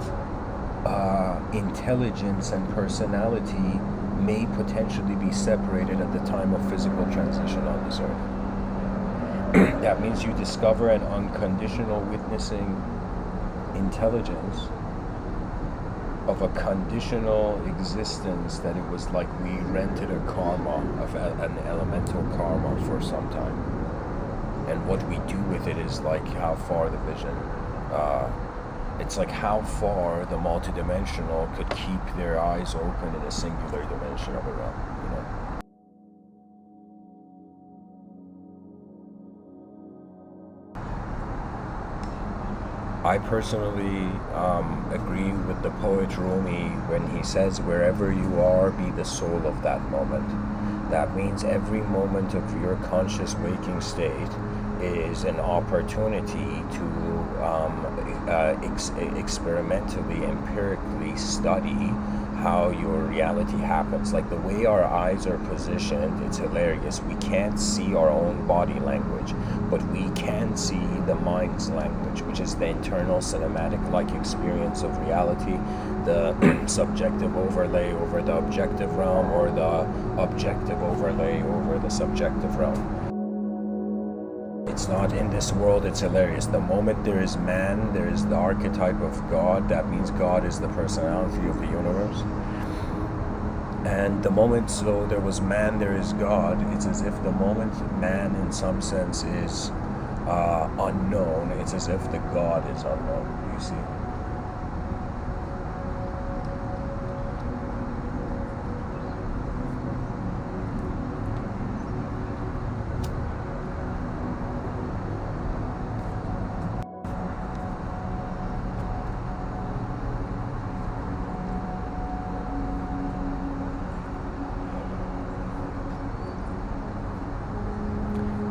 intelligence and personality may potentially be separated at the time of physical transition on this earth. That means you discover an unconditional witnessing intelligence of a conditional existence, that it was like we rented a karma, of an elemental karma for some time, and what we do with it is like how far the vision, it's like how far the multidimensional could keep their eyes open in a singular dimension of a realm, you know. I personally agree with the poet Rumi when he says, wherever you are, be the soul of that moment. That means every moment of your conscious waking state is an opportunity to experimentally, empirically study how your reality happens. Like the way our eyes are positioned, it's hilarious. We can't see our own body language, but we can see the mind's language, which is the internal cinematic-like experience of reality, the subjective overlay over the objective realm, or the objective overlay over the subjective realm. It's not in this world, it's hilarious. The moment there is man, there is the archetype of God. That means God is the personality of the universe. And the moment, so there was man, there is God. It's as if the moment man, in some sense, is unknown, it's as if the God is unknown, you see.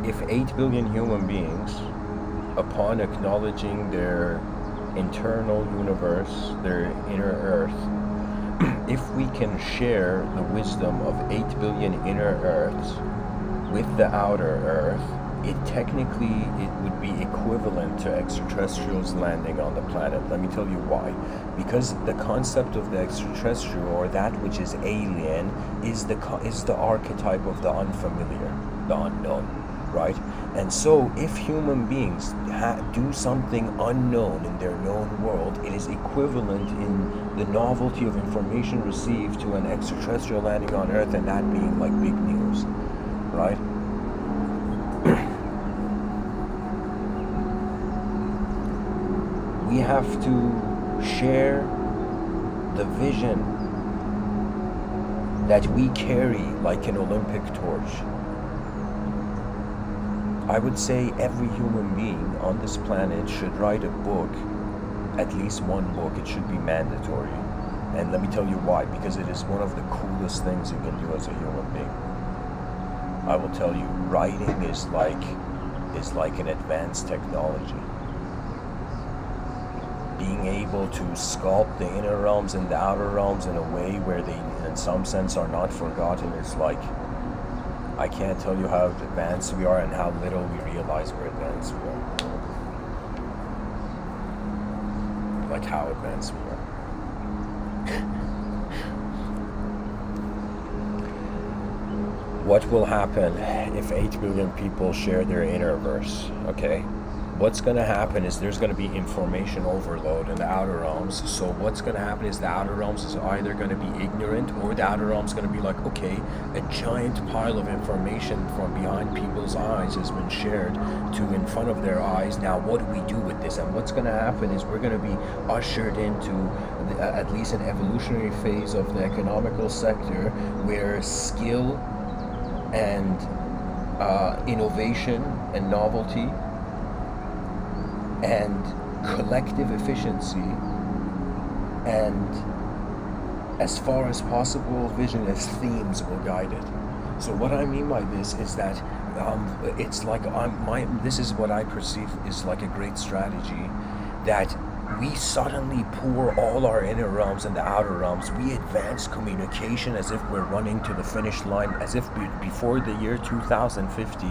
If 8 billion human beings, upon acknowledging their internal universe, their inner earth, if we can share the wisdom of 8 billion inner earths with the outer earth, it would be equivalent to extraterrestrials landing on the planet. Let me tell you why. Because the concept of the extraterrestrial, or that which is alien, is the archetype of the unfamiliar, the unknown. Right? And so if human beings do something unknown in their known world, it is equivalent in the novelty of information received to an extraterrestrial landing on Earth, and that being like big news, right? We have to share the vision that we carry like an Olympic torch. I would say every human being on this planet should write a book, at least one book. It should be mandatory. And let me tell you why. Because it is one of the coolest things you can do as a human being. I will tell you, writing is like an advanced technology. Being able to sculpt the inner realms and the outer realms in a way where they, in some sense, are not forgotten is like, I can't tell you how advanced we are and how little we realize we're advanced we are. Like how advanced we are. what will happen if 8 billion people share their inner verse? Okay, what's going to happen is there's going to be information overload in the outer realms. So what's going to happen is the outer realms is either going to be ignorant, or the outer realms going to be like, okay, a giant pile of information from behind people's eyes has been shared to in front of their eyes. Now what do we do with this? And what's going to happen is we're going to be ushered into at least an evolutionary phase of the economical sector, where skill and innovation and novelty and collective efficiency, and as far as possible vision as themes will guide it. So what I mean by this is that it's like this is what I perceive is like a great strategy, that we suddenly pour all our inner realms and the outer realms. We advance communication as if we're running to the finish line, as if before the year 2050,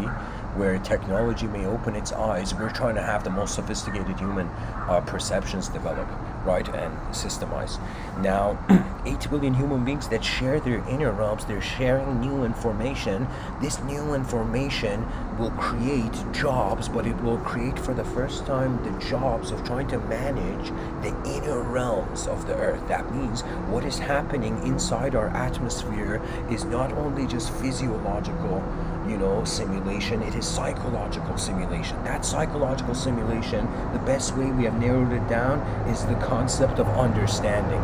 where technology may open its eyes, we're trying to have the most sophisticated human perceptions develop, right, and systemize. Now, 8 billion human beings that share their inner realms, they're sharing new information. This new information will create jobs, but it will create for the first time the jobs of trying to manage the inner realms of the earth. That means what is happening inside our atmosphere is not only just physiological, simulation, it is psychological simulation. That psychological simulation, the best way we have narrowed it down is the concept of understanding.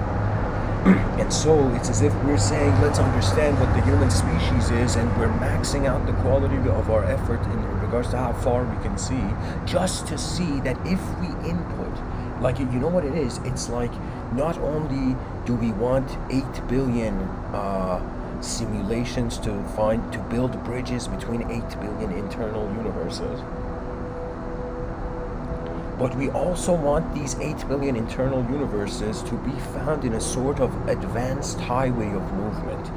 And so it's as if we're saying, let's understand what the human species is, and we're maxing out the quality of our effort in regards to how far we can see, just to see that if we input, like, you know what it is? It's like, not only do we want 8 billion simulations to build bridges between 8 billion internal universes, but we also want these 8 billion internal universes to be found in a sort of advanced highway of movement.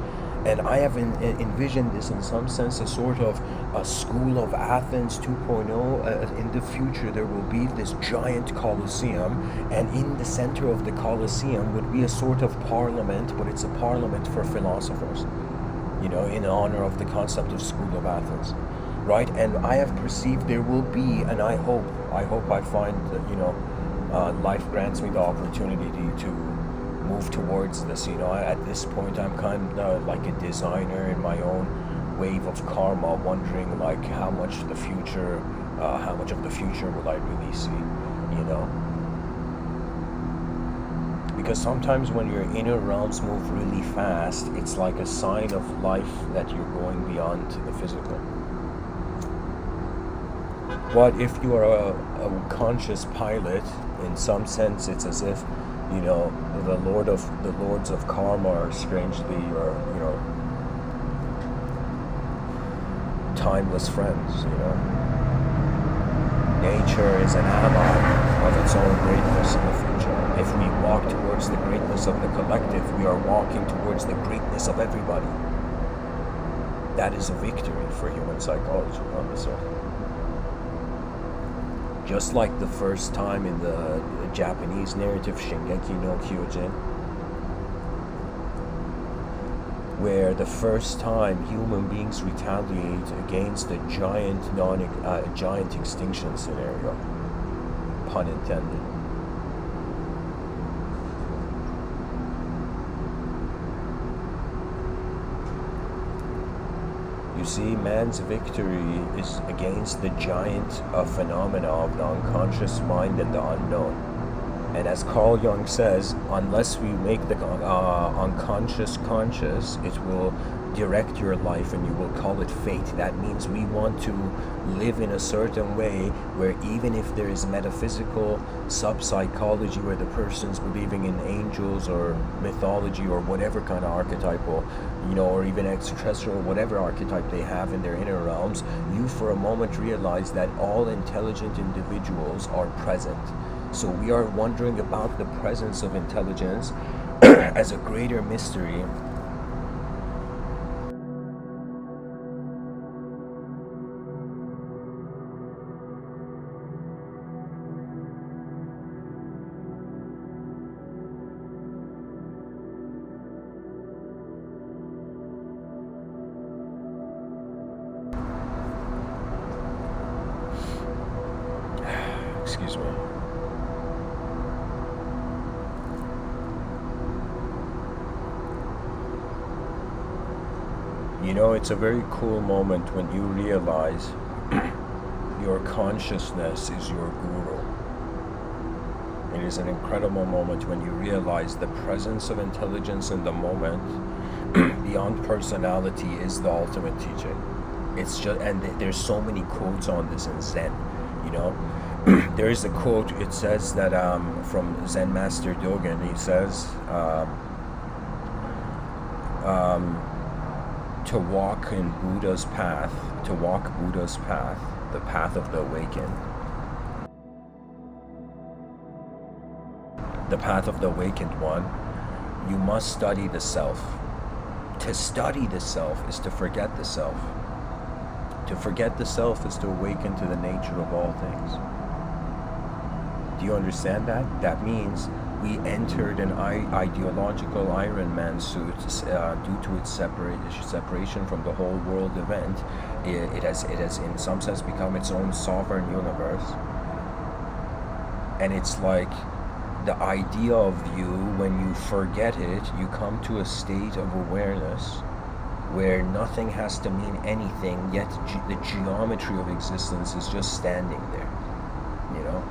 And I have envisioned this in some sense, a sort of a school of Athens 2.0. In the future, there will be this giant Colosseum, and in the center of the Colosseum would be a sort of parliament, but it's a parliament for philosophers, in honor of the concept of school of Athens, right? And I have perceived there will be, and I hope I find that, life grants me the opportunity to move towards this. At this point, I'm kind of like a designer in my own wave of karma, wondering like how much of the future will I really see, because sometimes when your inner realms move really fast, it's like a sign of life that you're going beyond the physical. But if you are a conscious pilot, in some sense, it's as if, the lords of karma are strangely, or timeless friends. Nature is an ally of its own greatness in the future. If we walk towards the greatness of the collective, we are walking towards the greatness of everybody. That is a victory for human psychology on this earth. Just like the first time in the Japanese narrative Shingeki no Kyojin, where the first time human beings retaliate against a giant extinction scenario, pun intended. You see, man's victory is against the giant phenomena of the unconscious mind and the unknown. And as Carl Jung says, unless we make the unconscious conscious, it will direct your life and you will call it fate. That means we want to live in a certain way where even if there is metaphysical sub-psychology where the person's believing in angels or mythology or whatever kind of archetypal, or even extraterrestrial, whatever archetype they have in their inner realms, you for a moment realize that all intelligent individuals are present. So we are wondering about the presence of intelligence as a greater mystery. Excuse me. You know, it's a very cool moment when you realize your consciousness is your guru. It is an incredible moment when you realize the presence of intelligence in the moment beyond personality is the ultimate teaching. It's just, and there's so many quotes on this in Zen, you know. There is a quote, it says that from Zen Master Dogen, he says, to walk in Buddha's path, to walk Buddha's path, the path of the awakened. The path of the awakened one, you must study the self. To study the self is to forget the self. To forget the self is to awaken to the nature of all things. Do you understand that? That means we entered an ideological Iron Man suit due to its separation from the whole world event. It has in some sense become its own sovereign universe. And it's like the idea of you, when you forget it, you come to a state of awareness where nothing has to mean anything, yet the geometry of existence is just standing there, you know?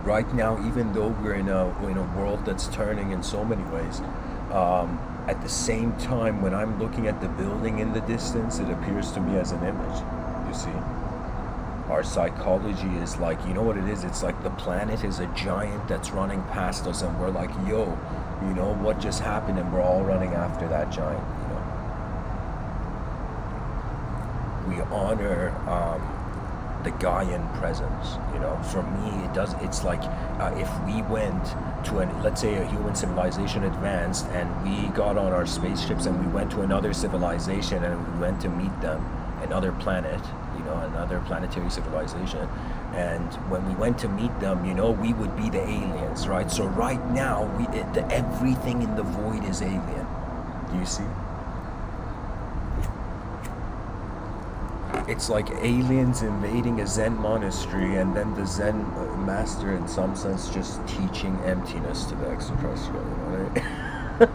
Right now, even though we're in a world that's turning in so many ways, at the same time, when I'm looking at the building in the distance, it appears to me as an image, you see? Our psychology is like, you know what it is? It's like the planet is a giant that's running past us, and we're like, yo, you know, what just happened? And we're all running after that giant, you know? We honor the Gaian presence, you know. For me, it's like if we went to let's say a human civilization advanced, and we got on our spaceships and we went to another civilization and we went to meet them, another planet, you know, another planetary civilization, and when we went to meet them, you know, we would be the aliens, right? So right now, everything in the void is alien. Do you see? It's like aliens invading a Zen monastery, and then the Zen master, in some sense, just teaching emptiness to the extraterrestrial, you know what I mean?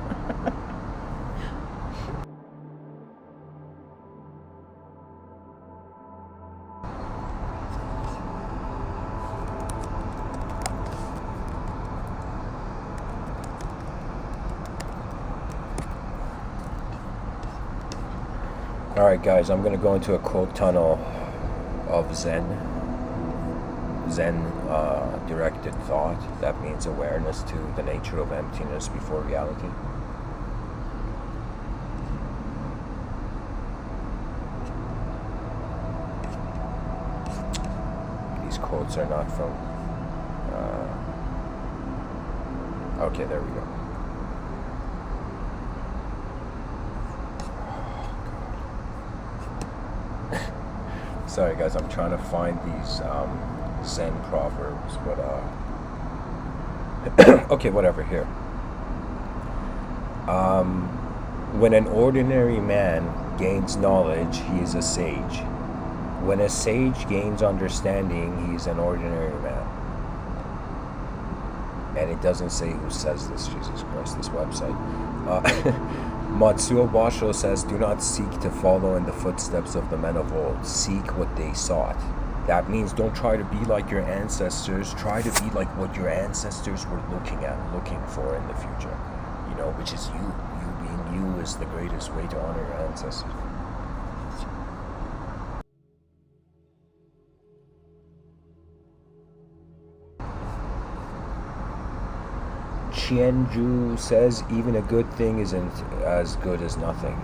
Alright guys, I'm going to go into a quote tunnel of Zen directed thought. That means awareness to the nature of emptiness before reality. These quotes are not from... okay, there we go. Sorry guys, I'm trying to find these Zen proverbs, but okay, whatever, here. When an ordinary man gains knowledge, he is a sage. When a sage gains understanding, he is an ordinary man. And it doesn't say who says this, Jesus Christ, this website. Matsuo Basho says, do not seek to follow in the footsteps of the men of old. Seek what they sought. That means don't try to be like your ancestors. Try to be like what your ancestors were looking for in the future. You know, which is you. You being you is the greatest way to honor your ancestors. Qianju says, even a good thing isn't as good as nothing.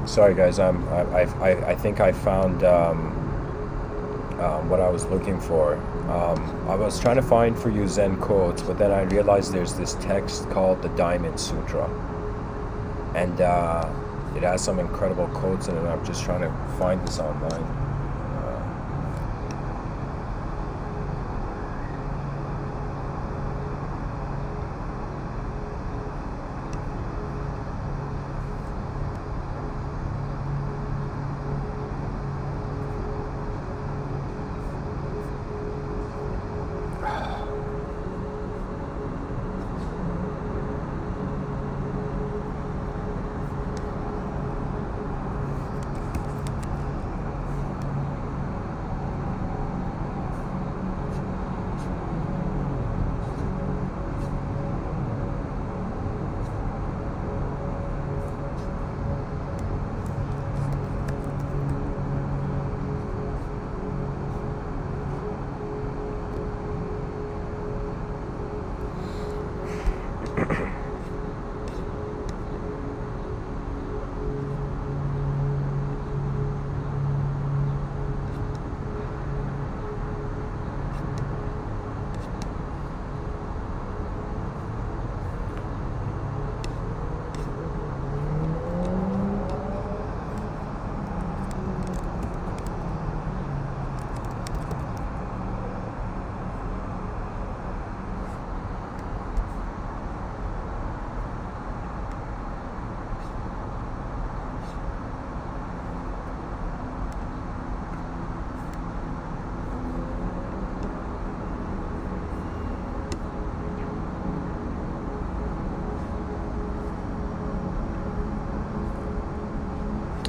Sorry guys, I think I found what I was looking for. I was trying to find for you Zen quotes, but then I realized there's this text called the Diamond Sutra, and it has some incredible quotes in it. I'm just trying to find this online.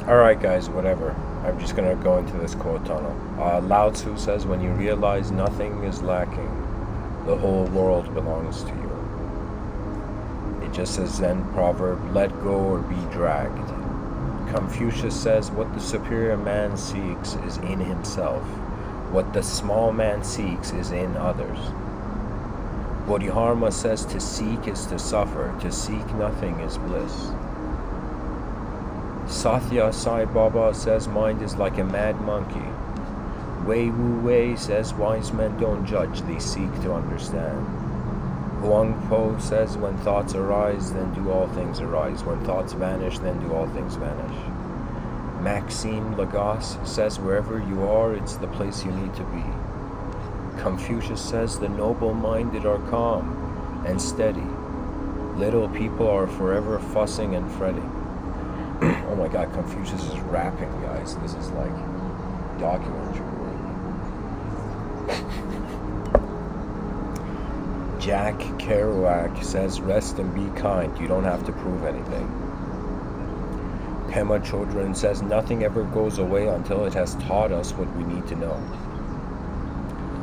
Alright guys, whatever. I'm just gonna go into this quote tunnel. Lao Tzu says, when you realize nothing is lacking, the whole world belongs to you. It just says Zen proverb, let go or be dragged. Confucius says, what the superior man seeks is in himself. What the small man seeks is in others. Bodhidharma says, to seek is to suffer, to seek nothing is bliss. Satya Sai Baba says, mind is like a mad monkey. Wei Wu Wei says, wise men don't judge, they seek to understand. Huang Po says, when thoughts arise, then do all things arise. When thoughts vanish, then do all things vanish. Maxime Lagos says, wherever you are, it's the place you need to be. Confucius says, the noble-minded are calm and steady. Little people are forever fussing and fretting. Oh my god, Confucius is rapping, guys. This is like documentary. Jack Kerouac says, rest and be kind. You don't have to prove anything. Pema Chodron says, nothing ever goes away until it has taught us what we need to know.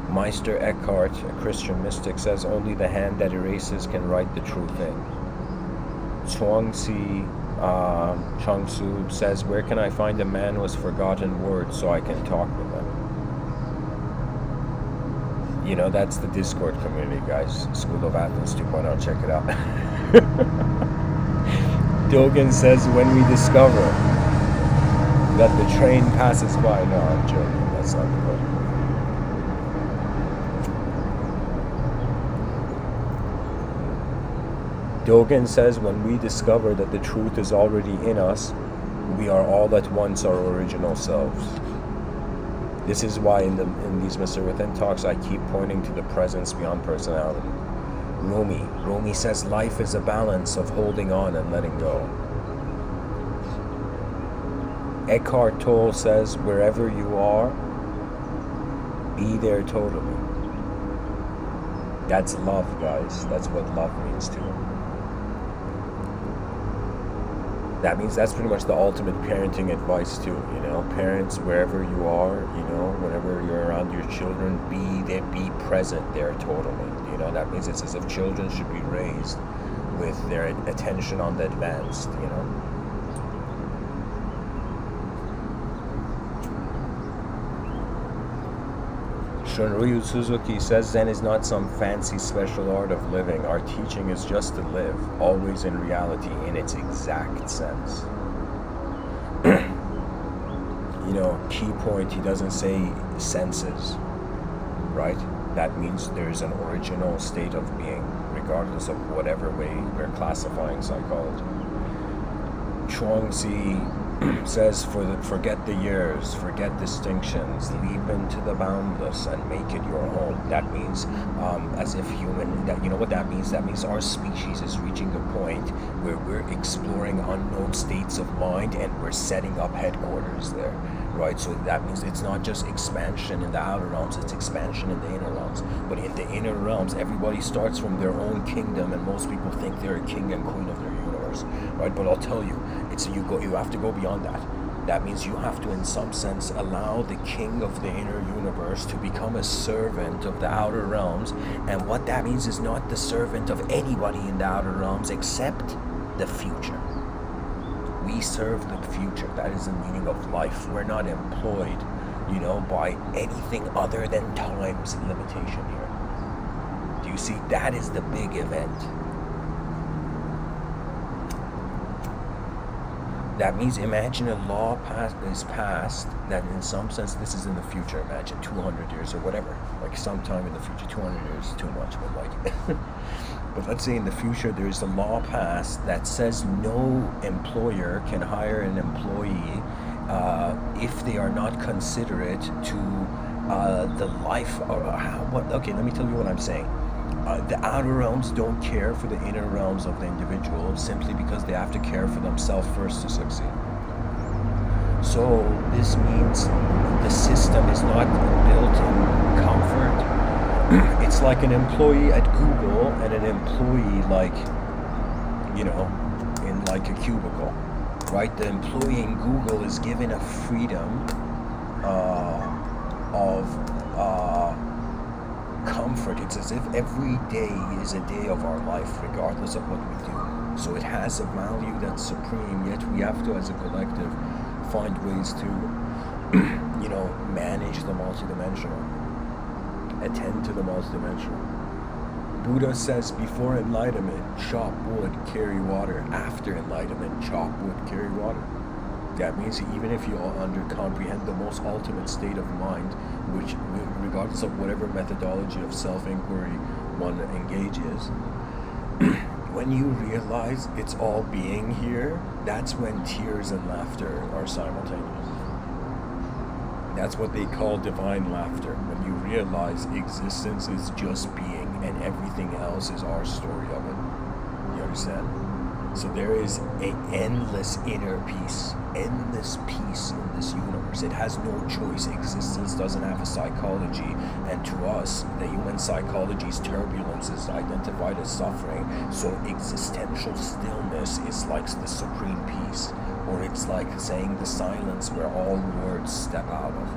Meister Eckhart, a Christian mystic, says, only the hand that erases can write the true thing. Chuang Tzu says, where can I find a man who has forgotten words so I can talk with him? You know, that's the Discord community, guys. School of Athens 2.0, check it out. Dogen says, when we discover that the train passes by. No, I'm joking, that's not the quote. Dogen says, when we discover that the truth is already in us, we are all at once our original selves. This is why in these Mr.Within talks, I keep pointing to the presence beyond personality. Rumi says, life is a balance of holding on and letting go. Eckhart Tolle says, wherever you are, be there totally. That's love, guys. That's what love means to him. That means that's pretty much the ultimate parenting advice too, you know. Parents, wherever you are, you know, whenever you're around your children, be there, be present there totally. You know, that means it's as if children should be raised with their attention on the advanced, you know. Shunryu Suzuki says, Zen is not some fancy special art of living. Our teaching is just to live, always in reality, in its exact sense. key point, he doesn't say senses, right? That means there's an original state of being, regardless of whatever way we're classifying psychology. Chuang-Tzu says, forget the years, forget distinctions, leap into the boundless and make it your home. That means, as if human, that, you know what that means? That means our species is reaching a point where we're exploring unknown states of mind and we're setting up headquarters there, right? So that means it's not just expansion in the outer realms, it's expansion in the inner realms. But in the inner realms, everybody starts from their own kingdom, and most people think they're a king and queen of their universe, right? But I'll tell you, you have to go beyond that. That means you have to, in some sense, allow the king of the inner universe to become a servant of the outer realms. And what that means is not the servant of anybody in the outer realms except the future. We serve the future. That is the meaning of life. We're not employed, by anything other than time's limitation here. Do you see? That is the big event. That means, imagine a law is passed that in some sense, this is in the future, imagine 200 years or whatever, like sometime in the future. 200 years is too much, but but let's say in the future there's a law passed that says no employer can hire an employee if they are not considerate to the life, okay, let me tell you what I'm saying. The outer realms don't care for the inner realms of the individual simply because they have to care for themselves first to succeed. So this means the system is not built in comfort. It's like an employee at Google and an employee in like a cubicle, right? The employee in Google is given a freedom of comfort. It's as if every day is a day of our life, regardless of what we do. So it has a value that's supreme, yet we have to, as a collective, find ways to, manage the multidimensional, attend to the multidimensional. Buddha says, before enlightenment, chop wood, carry water. After enlightenment, chop wood, carry water. That means even if you comprehend the most ultimate state of mind, which, regardless of whatever methodology of self-inquiry one engages, when you realize it's all being here, that's when tears and laughter are simultaneous. That's what they call divine laughter, when you realize existence is just being and everything else is our story of it. You understand? So there is an endless inner peace, endless peace in this universe. It has no choice. Existence doesn't have a psychology, and to us, the human psychology's turbulence is identified as suffering. So existential stillness is like the supreme peace, or it's like saying the silence where all words step out of.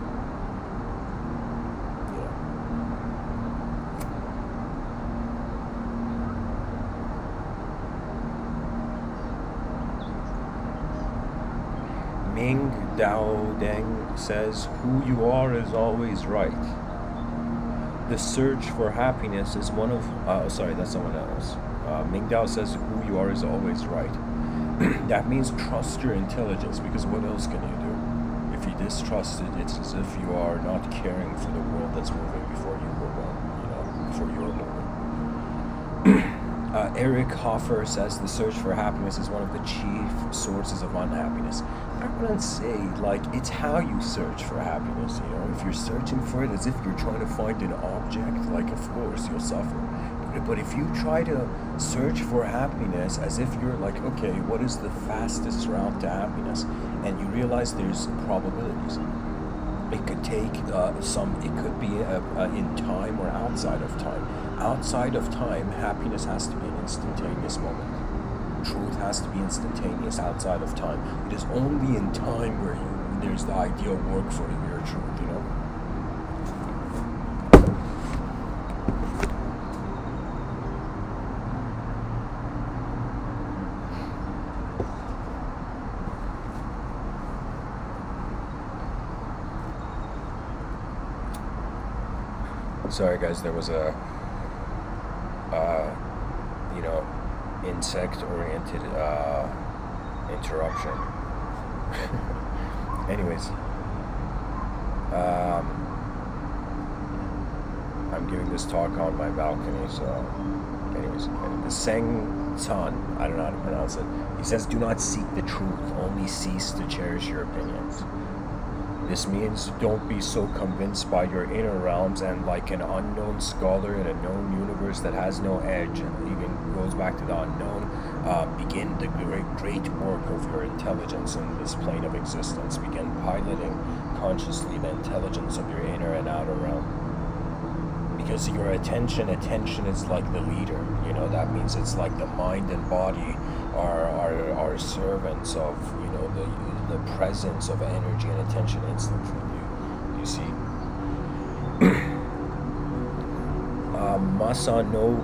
Ming Dao Deng says, who you are is always right. The search for happiness is one of... sorry, that's someone else. Ming Dao says, who you are is always right. That means trust your intelligence, because what else can you do? If you distrust it, it's as if you are not caring for the world that's moving before you were born, before you were moving. Eric Hoffer says the search for happiness is one of the chief sources of unhappiness. I wouldn't say, it's how you search for happiness, If you're searching for it as if you're trying to find an object, of course, you'll suffer. But if you try to search for happiness as if you're okay, what is the fastest route to happiness? And you realize there's probabilities. It could take it could be in time or outside of time. Outside of time, happiness has to be an instantaneous moment. Truth has to be instantaneous outside of time. It is only in time where there's the ideal work for your truth, Sorry guys, there was a insect-oriented interruption. Anyways, I'm giving this talk on my balcony, so anyways, the Seng San, I don't know how to pronounce it, he says, do not seek the truth, only cease to cherish your opinions. This means don't be so convinced by your inner realms and like an unknown scholar in a known universe that has no edge and even goes back to the unknown, begin the great work of your intelligence in this plane of existence. Begin piloting consciously the intelligence of your inner and outer realm. Because your attention is like the leader, you know, that means it's like the mind and body are servants of, you know, the presence of energy and attention instantly. You see? Masanobu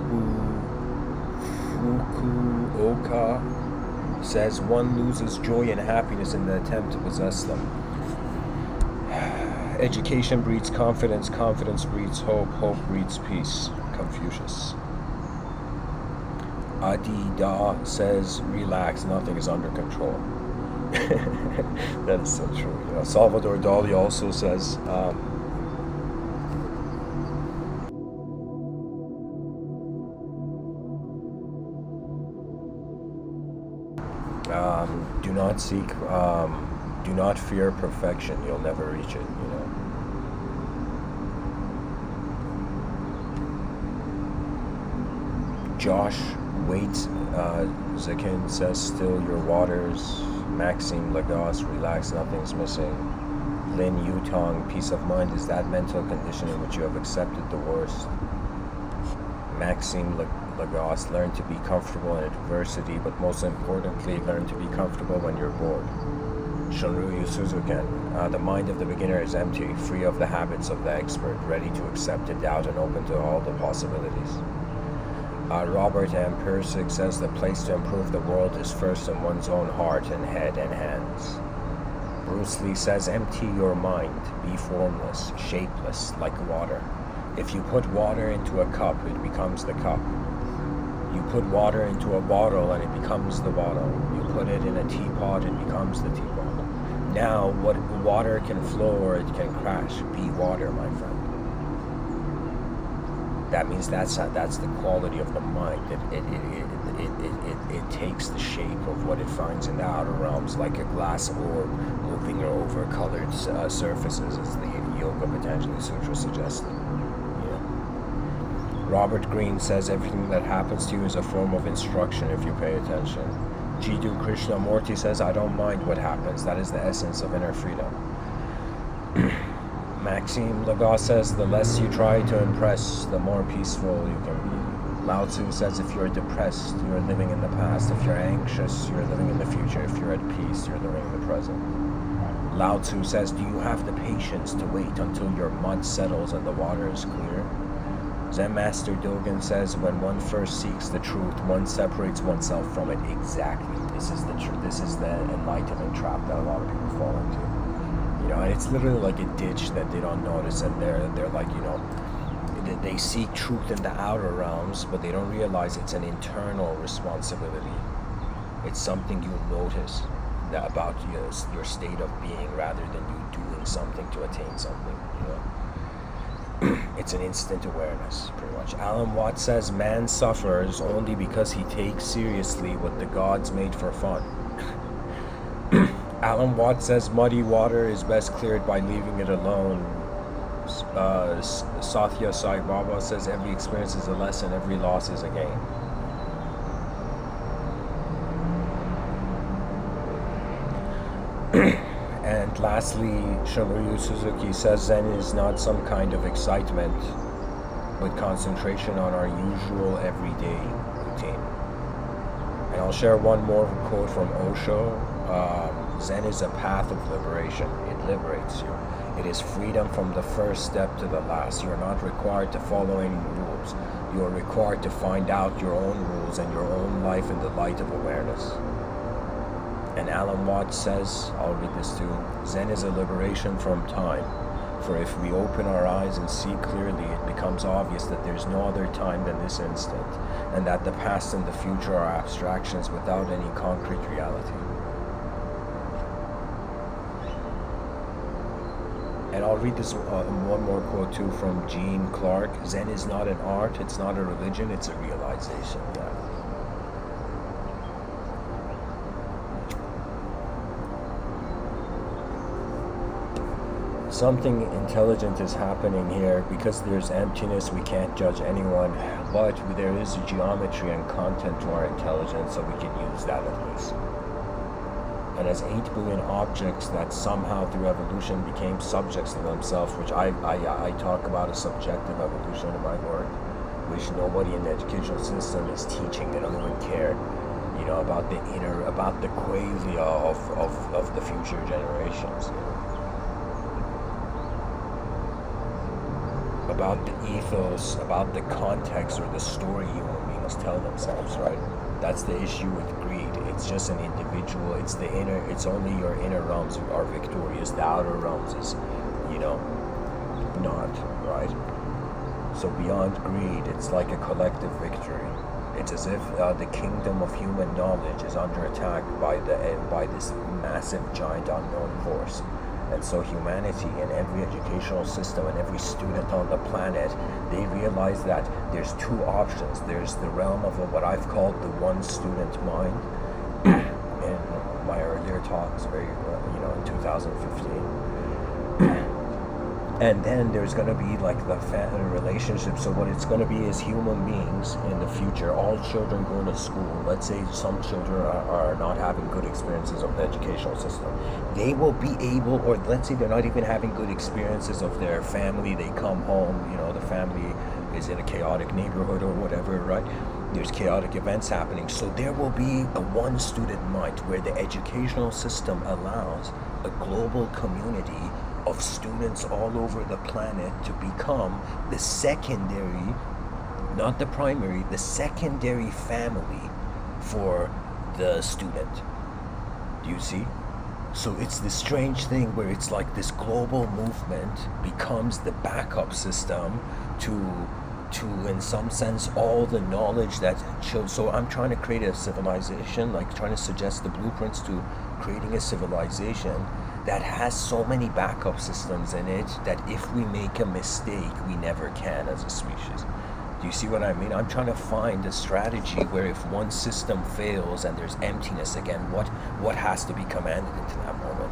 Fukuoka says one loses joy and happiness in the attempt to possess them. Education breeds confidence, confidence breeds hope, hope breeds peace. Confucius. Adi Da says, relax, nothing is under control. That is so true. You know, Salvador Dali also says, do not seek, do not fear perfection, you'll never reach it, you know. Josh Waits Zakin says, still your waters. Maxime Lagos, relax, nothing's missing. Lin Yutong, peace of mind is that mental condition in which you have accepted the worst. Maxime Lagos, learn to be comfortable in adversity, but most importantly, learn to be comfortable when you're bored. Shunryu Suzuken, the mind of the beginner is empty, free of the habits of the expert, ready to accept a doubt and open to all the possibilities. Robert M. Persick says the place to improve the world is first in one's own heart and head and hands. Bruce Lee says, empty your mind, be formless, shapeless, like water. If you put water into a cup, it becomes the cup. You put water into a bottle and it becomes the bottle. You put it in a teapot, it becomes the teapot. Now, what water can flow or it can crash. Be water, my friend. That means that's the quality of the mind. It takes the shape of what it finds in the outer realms, like a glass orb moving over colored surfaces, as the Yoga Patanjali Sutra suggested. Yeah. Robert Greene says everything that happens to you is a form of instruction if you pay attention. Jiddu Krishnamurti says, I don't mind what happens. That is the essence of inner freedom. Maxime Lagos says, the less you try to impress, the more peaceful you can be. Lao Tzu says, if you're depressed, you're living in the past. If you're anxious, you're living in the future. If you're at peace, you're living in the present. Lao Tzu says, do you have the patience to wait until your mud settles and the water is clear? Zen Master Dogen says, when one first seeks the truth, one separates oneself from it. Exactly. This is the truth. This is the enlightenment trap that a lot of people fall into. You know, and it's literally like a ditch that they don't notice, and they're like, you know, they seek truth in the outer realms, but they don't realize it's an internal responsibility. It's something you notice about your state of being, rather than you doing something to attain something. You know, it's an instant awareness, pretty much. Alan Watts says man suffers only because he takes seriously what the gods made for fun. Alan Watts says muddy water is best cleared by leaving it alone. Satya Sai Baba says every experience is a lesson, every loss is a gain. And lastly, Shunryu Suzuki says Zen is not some kind of excitement, but concentration on our usual everyday routine. And I'll share one more quote from Osho. Zen is a path of liberation. It liberates you. It is freedom from the first step to the last. You are not required to follow any rules. You are required to find out your own rules and your own life in the light of awareness. And Alan Watts says, I'll read this too, Zen is a liberation from time. For if we open our eyes and see clearly, it becomes obvious that there's no other time than this instant, and that the past and the future are abstractions without any concrete reality. And I'll read this one more quote too from Jean Clark. Zen is not an art, it's not a religion, it's a realization. Yeah. Something intelligent is happening here. Because there's emptiness, we can't judge anyone, but there is geometry and content to our intelligence, so we can use that at least. And as 8 billion objects that somehow through evolution became subjects to themselves, which I talk about a subjective evolution in my work, which nobody in the educational system is teaching. They don't even care, about the about the qualia of the future generations. About the ethos, about the context or the story human beings tell themselves, right? That's the issue with greed. It's just an individual. It's only your inner realms are victorious. The outer realms is, not, right? So beyond greed, it's like a collective victory. It's as if the kingdom of human knowledge is under attack by this massive, giant, unknown force. And so humanity and every educational system and every student on the planet, they realize that there's 2 options. There's the realm of what I've called the one student mind in my earlier talks, in 2015. And then there's going to be like the relationship. So what it's going to be is human beings in the future, all children going to school. Let's say some children are not having good experiences of the educational system. They will be able, or let's say they're not even having good experiences of their family. They come home, the family is in a chaotic neighborhood or whatever, right? There's chaotic events happening. So there will be a one student mind where the educational system allows a global community of students all over the planet to become the secondary, not the primary, the secondary family for the student. Do you see? So it's this strange thing where it's like this global movement becomes the backup system to in some sense all the knowledge that shows. So I'm trying to create a civilization, like trying to suggest the blueprints to creating a civilization that has so many backup systems in it that if we make a mistake, we never can as a species. Do you see what I mean? I'm trying to find a strategy where if one system fails and there's emptiness again, what has to be commanded into that moment,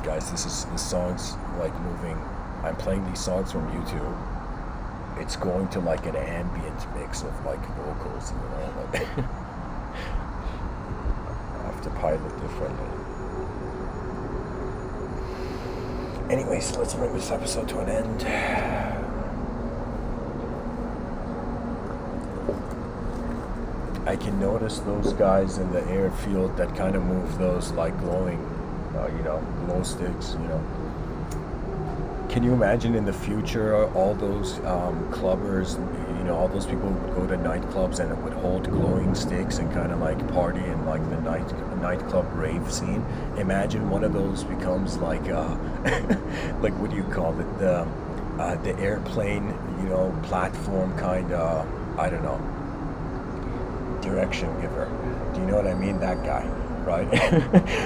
Guys, this song's like moving. I'm playing these songs from YouTube. It's going to like an ambient mix of like vocals, like I have to pilot differently. Anyways, let's bring this episode to an end. I can notice those guys in the airfield that kind of move those like glowing, glow sticks, Can you imagine in the future all those clubbers, all those people would go to nightclubs and would hold glowing sticks and kind of like party in like the nightclub rave scene? Imagine one of those becomes like, like what do you call it? The airplane, platform kind of, I don't know, direction giver. Do you know what I mean? That guy. Right?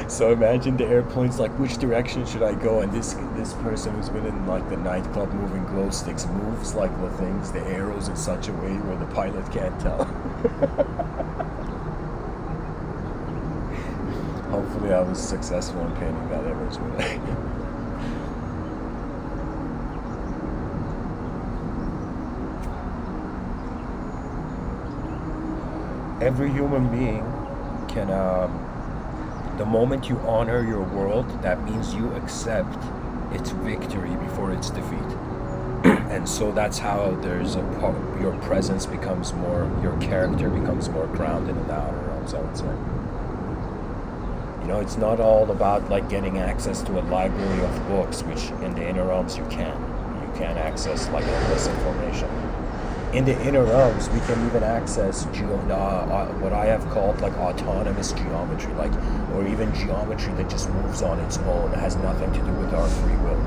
So imagine the airplane's like, which direction should I go? And this person who's been in like the nightclub moving glow sticks moves like the things, the arrows in such a way where the pilot can't tell. Hopefully I was successful in painting that image, but every human being can the moment you honor your world, that means you accept its victory before its defeat. And so that's how your presence becomes more, your character becomes more grounded in the outer realms, I would say. It's not all about like getting access to a library of books, which in the inner realms you can access like endless information. In the inner realms, we can even access what I have called like autonomous geometry, or even geometry that just moves on its own. It has nothing to do with our free will.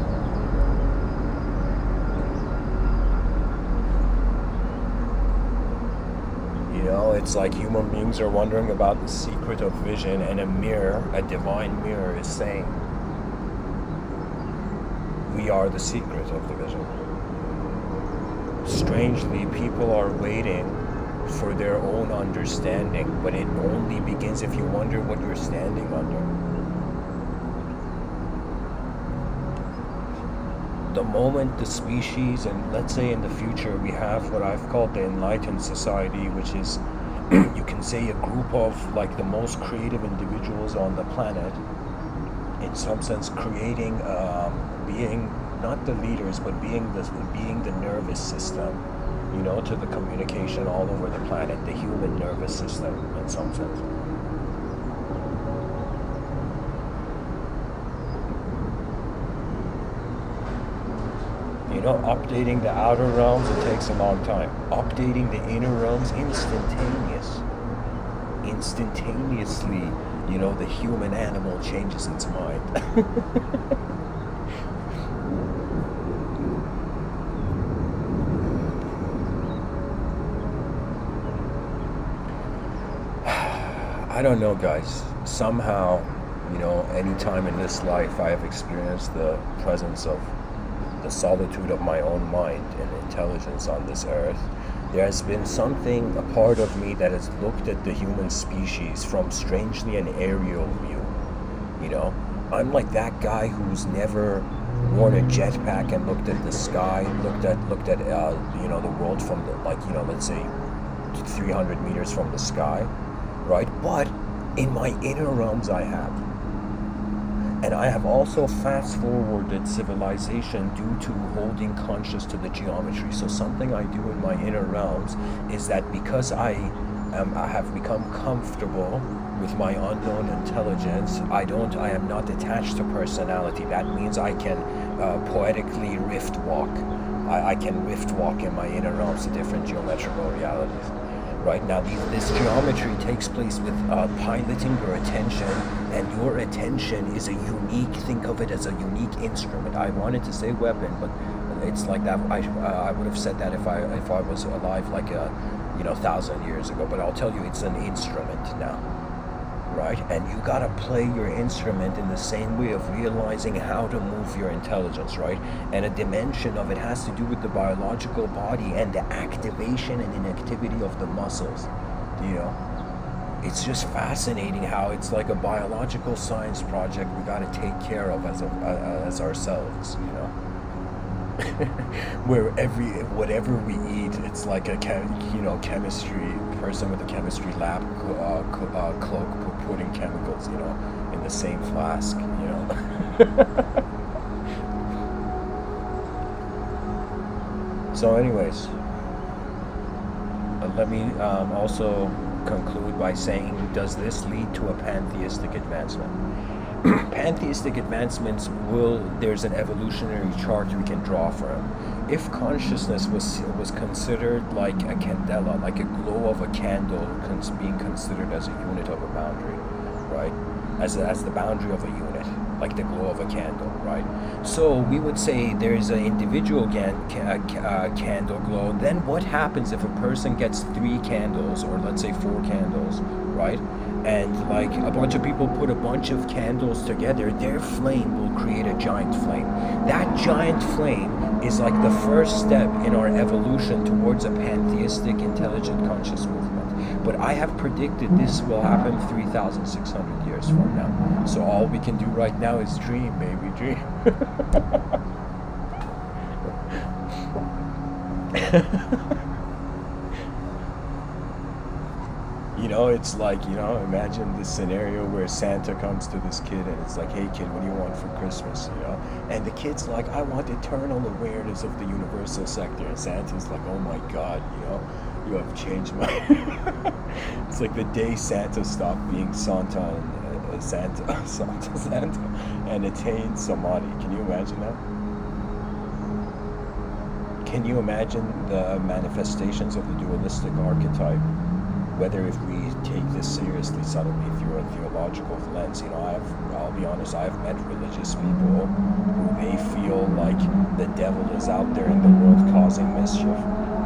it's like human beings are wondering about the secret of vision, and a mirror, a divine mirror, is saying, we are the secret of the vision. Strangely, people are waiting for their own understanding, but it only begins if you wonder what you're standing under. The moment the species, and let's say in the future we have what I've called the enlightened society, which is you can say a group of like the most creative individuals on the planet, in some sense creating, being not the leaders, but being the nervous system, you know, to the communication all over the planet, the human nervous system in some sense. You know, updating the outer realms, it takes a long time. Updating the inner realms, instantaneously, you know, the human animal changes its mind. I don't know, guys. Somehow, you know, any time in this life I have experienced the presence of the solitude of my own mind and intelligence on this earth. There has been something, a part of me that has looked at the human species from strangely an aerial view. You know, I'm like that guy who's never worn a jetpack and looked at the sky, looked at you know, the world from the, like, you know, let's say 300 meters from the sky, right? But in my inner realms I have. And I have also fast-forwarded civilization due to holding conscious to the geometry. So something I do in my inner realms is that because I have become comfortable with my unknown intelligence, I am not attached to personality. That means I can poetically rift walk. I can rift walk in my inner realms to different geometrical realities. Right now, this geometry takes place with piloting your attention, and your attention is a unique, think of it as a unique instrument. I wanted to say weapon, but it's like that. I would have said that if I was alive like 1,000 years ago, but I'll tell you, it's an instrument now, right? And you gotta play your instrument in the same way of realizing how to move your intelligence, right? And a dimension of it has to do with the biological body and the activation and inactivity of the muscles, you know? It's just fascinating how it's like a biological science project we gotta take care of as ourselves, you know? Where whatever we eat, it's like a chemistry person with a chemistry lab cloak putting chemicals, you know, in the same flask, you know. So anyways, let me also conclude by saying, does this lead to a pantheistic advancement? Pantheistic advancements there's an evolutionary chart we can draw from. If consciousness was considered like a candela, like a glow of a candle, being considered as a unit of a boundary, right? As the boundary of a unit, like the glow of a candle, right? So we would say there's an individual candle glow. Then what happens if a person gets 3 candles, or let's say 4 candles, right? And like a bunch of people put a bunch of candles together, their flame will create a giant flame. That giant flame is like the first step in our evolution towards a pantheistic, intelligent, conscious movement. But I have predicted this will happen 3,600 years from now. So all we can do right now is dream, baby, dream. You know, it's like, you know, imagine this scenario where Santa comes to this kid and it's like, hey kid, what do you want for Christmas, you know? And the kid's like, I want eternal awareness of the universal sector. And Santa's like, oh my God, you know, you have changed my... It's like the day Santa stopped being Santa and attained Samadhi. Can you imagine that? Can you imagine the manifestations of the dualistic archetype? Whether if we take this seriously subtly through a theological lens, you know, I'll be honest, I've met religious people who they feel like the devil is out there in the world causing mischief,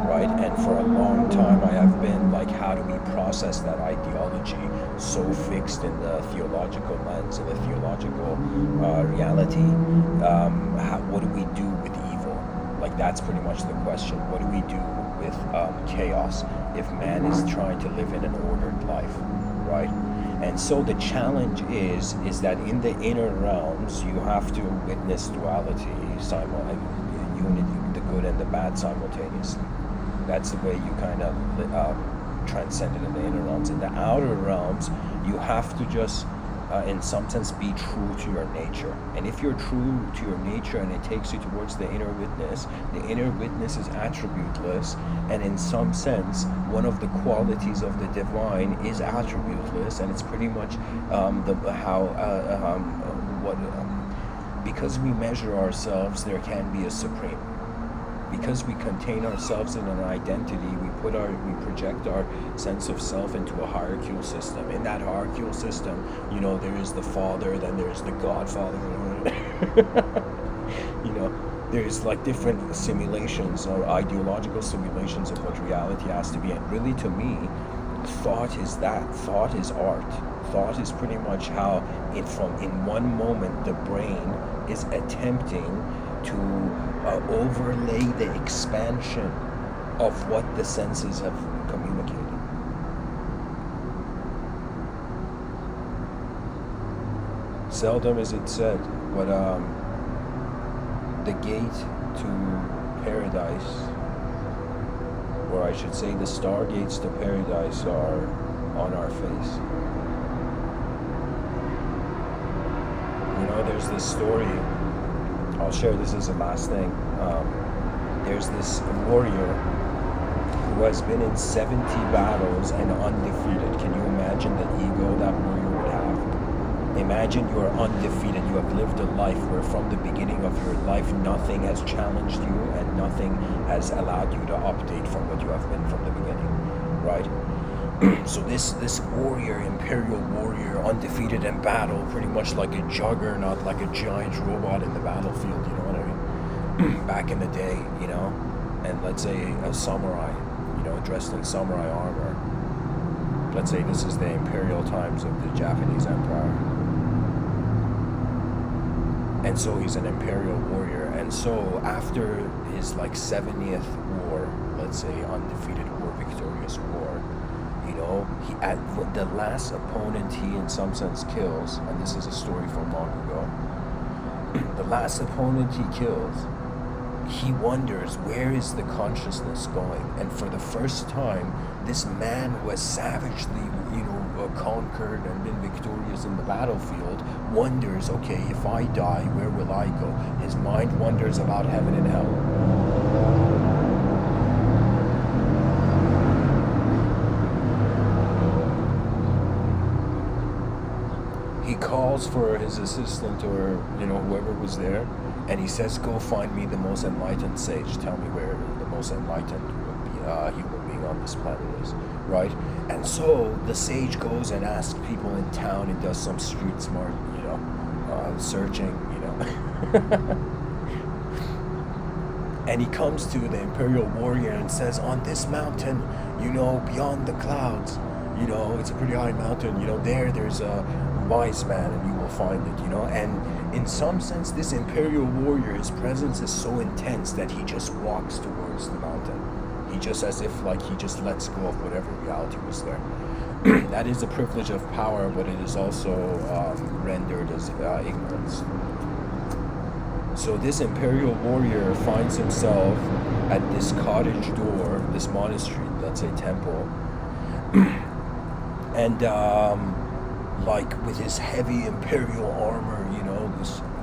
right? And for a long time I have been like, how do we process that ideology so fixed in the theological lens, in the theological reality? What do we do with evil? Like, that's pretty much the question. What do we do with chaos if man is trying to live in an ordered life, right? And so the challenge is that in the inner realms you have to witness duality, unity, the good and the bad simultaneously. That's the way you kind of transcend it in the inner realms. In the outer realms, you have to just, in some sense, be true to your nature. And if you're true to your nature and it takes you towards the inner witness is attributeless. And in some sense, one of the qualities of the divine is attributeless. And it's pretty much because we measure ourselves, there can be a supreme. Because we contain ourselves in an identity, we project our sense of self into a hierarchical system. In that hierarchical system, there is the Father, then there's the Godfather. There's like different simulations or ideological simulations of what reality has to be. And really, to me, thought is that. Thought is art. Thought is pretty much how, in one moment, the brain is attempting to overlay the expansion of what the senses have communicated. Seldom is it said, but the gate to paradise, or I should say the stargates to paradise, are on our face. There's this story, I'll share this as a last thing. There's this warrior who has been in 70 battles and undefeated. Can you imagine the ego that warrior would have? Imagine you are undefeated. You have lived a life where from the beginning of your life nothing has challenged you and nothing has allowed you to update from what you have been from the beginning, right? So this warrior, imperial warrior, undefeated in battle, pretty much like a juggernaut, like a giant robot in the battlefield, you know what I mean? Back in the day, and let's say a samurai, dressed in samurai armor. Let's say this is the imperial times of the Japanese empire. And so he's an imperial warrior. And so after his 70th war, let's say undefeated war, victorious war, the last opponent he in some sense kills, and this is a story from long ago, the last opponent he kills, he wonders, where is the consciousness going? And for the first time, this man who has savagely, conquered and been victorious in the battlefield wonders, okay, if I die, where will I go? His mind wonders about heaven and hell. He calls for his assistant or, whoever was there, and he says, go find me the most enlightened sage. Tell me where the most enlightened human being on this planet is, right? And so the sage goes and asks people in town and does some street smart, searching, And he comes to the imperial warrior and says, on this mountain, beyond the clouds, it's a pretty high mountain, there's a wise man and you will find it, and in some sense this imperial warrior, his presence is so intense that he just walks towards the mountain. He just, as if he just lets go of whatever reality was there. That is a privilege of power, but it is also rendered as ignorance. So this imperial warrior finds himself at this cottage door, this monastery, let's say temple, and with his heavy imperial armor,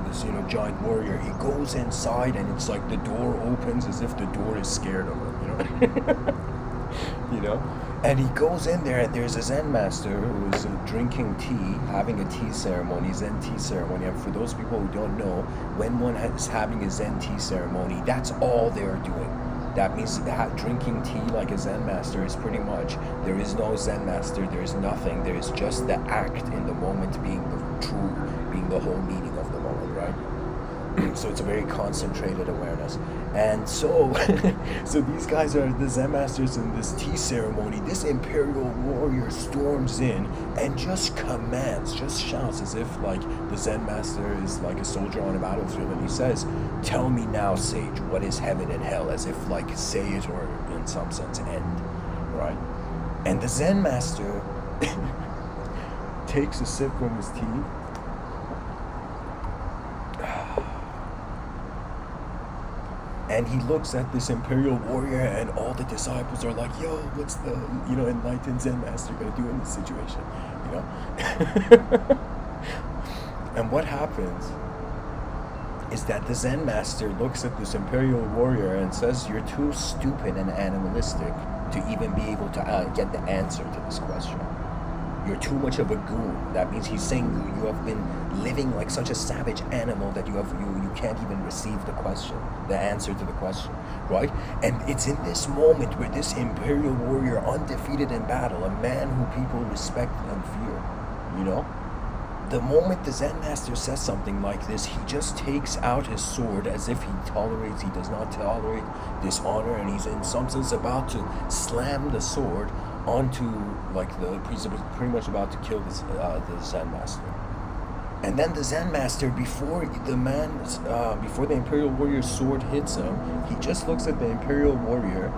this giant warrior, he goes inside and it's like the door opens as if the door is scared of him, And he goes in there and there's a Zen master who is drinking tea, having a tea ceremony, Zen tea ceremony. And for those people who don't know, when one is having a Zen tea ceremony, that's all they're doing. That means drinking tea like a Zen master is pretty much, there is no Zen master, there is nothing, there is just the act in the moment being the true, being the whole meaning of the moment, right? So it's a very concentrated awareness. And so so these guys are the Zen masters in this tea ceremony. This imperial warrior storms in and just commands, just shouts, as if like the Zen master is like a soldier on a battlefield, and he says, "Tell me now, sage, what is heaven and hell?" As if like say it, or in some sense end, right? And the Zen master takes a sip from his tea. And he looks at this imperial warrior, and all the disciples are like, "Yo, what's the, enlightened Zen master gonna do in this situation?" And what happens is that the Zen master looks at this imperial warrior and says, "You're too stupid and animalistic to even be able to get the answer to this question. You're too much of a goon." That means he's saying you have been living like such a savage animal that you can't even receive the answer to the question, right? And it's in this moment where this imperial warrior, undefeated in battle, a man who people respect and fear, the moment the Zen master says something like this, he just takes out his sword as if he does not tolerate dishonor, and he's in some sense about to slam the sword onto, pretty much about to kill the Zen master. And then the Zen master, before the imperial warrior's sword hits him, he just looks at the imperial warrior.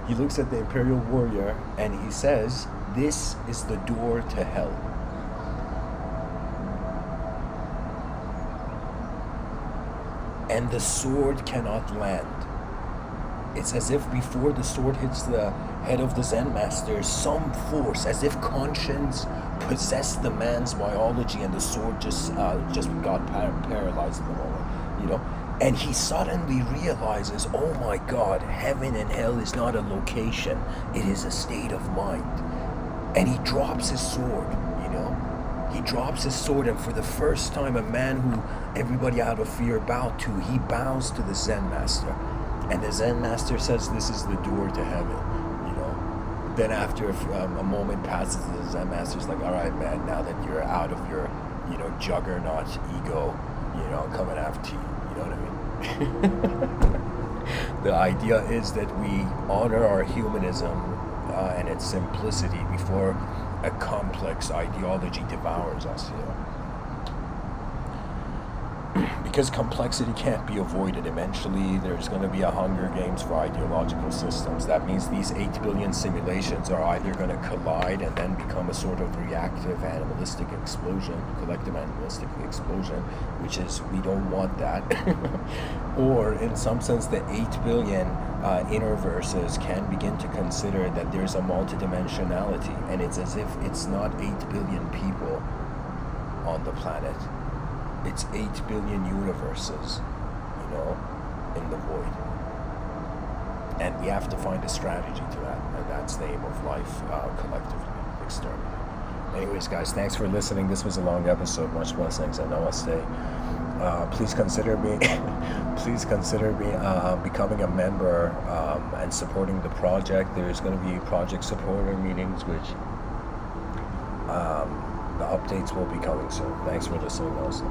He looks at the imperial warrior and he says, "This is the door to hell." And the sword cannot land. It's as if before the sword hits the head of the Zen master, some force, as if conscience possessed the man's biology, and the sword just got paralyzed in the moment, And he suddenly realizes, oh my God, heaven and hell is not a location, it is a state of mind. And he drops his sword, He drops his sword, and for the first time, a man who everybody out of fear bowed to, he bows to the Zen master. And the Zen master says, "This is the door to heaven," Then after a moment passes, the Zen master's like, "All right, man, now that you're out of your, juggernaut ego, I'm coming after you." You know what I mean? The idea is that we honor our humanism and its simplicity before a complex ideology devours us, Because complexity can't be avoided. Eventually, there's going to be a Hunger Games for ideological systems. That means these 8 billion simulations are either going to collide and then become a sort of reactive animalistic explosion, collective animalistic explosion, which is, we don't want that. Or, in some sense, the 8 billion inner verses can begin to consider that there's a multidimensionality, and it's as if it's not 8 billion people on the planet. It's 8 billion universes, in the void. And we have to find a strategy to that, and that's the aim of life, collectively, externally. Anyways, guys, thanks for listening. This was a long episode. Much blessings and namaste. Please consider me becoming a member and supporting the project. There's going to be project supporter meetings, which the updates will be coming soon. Thanks for listening also.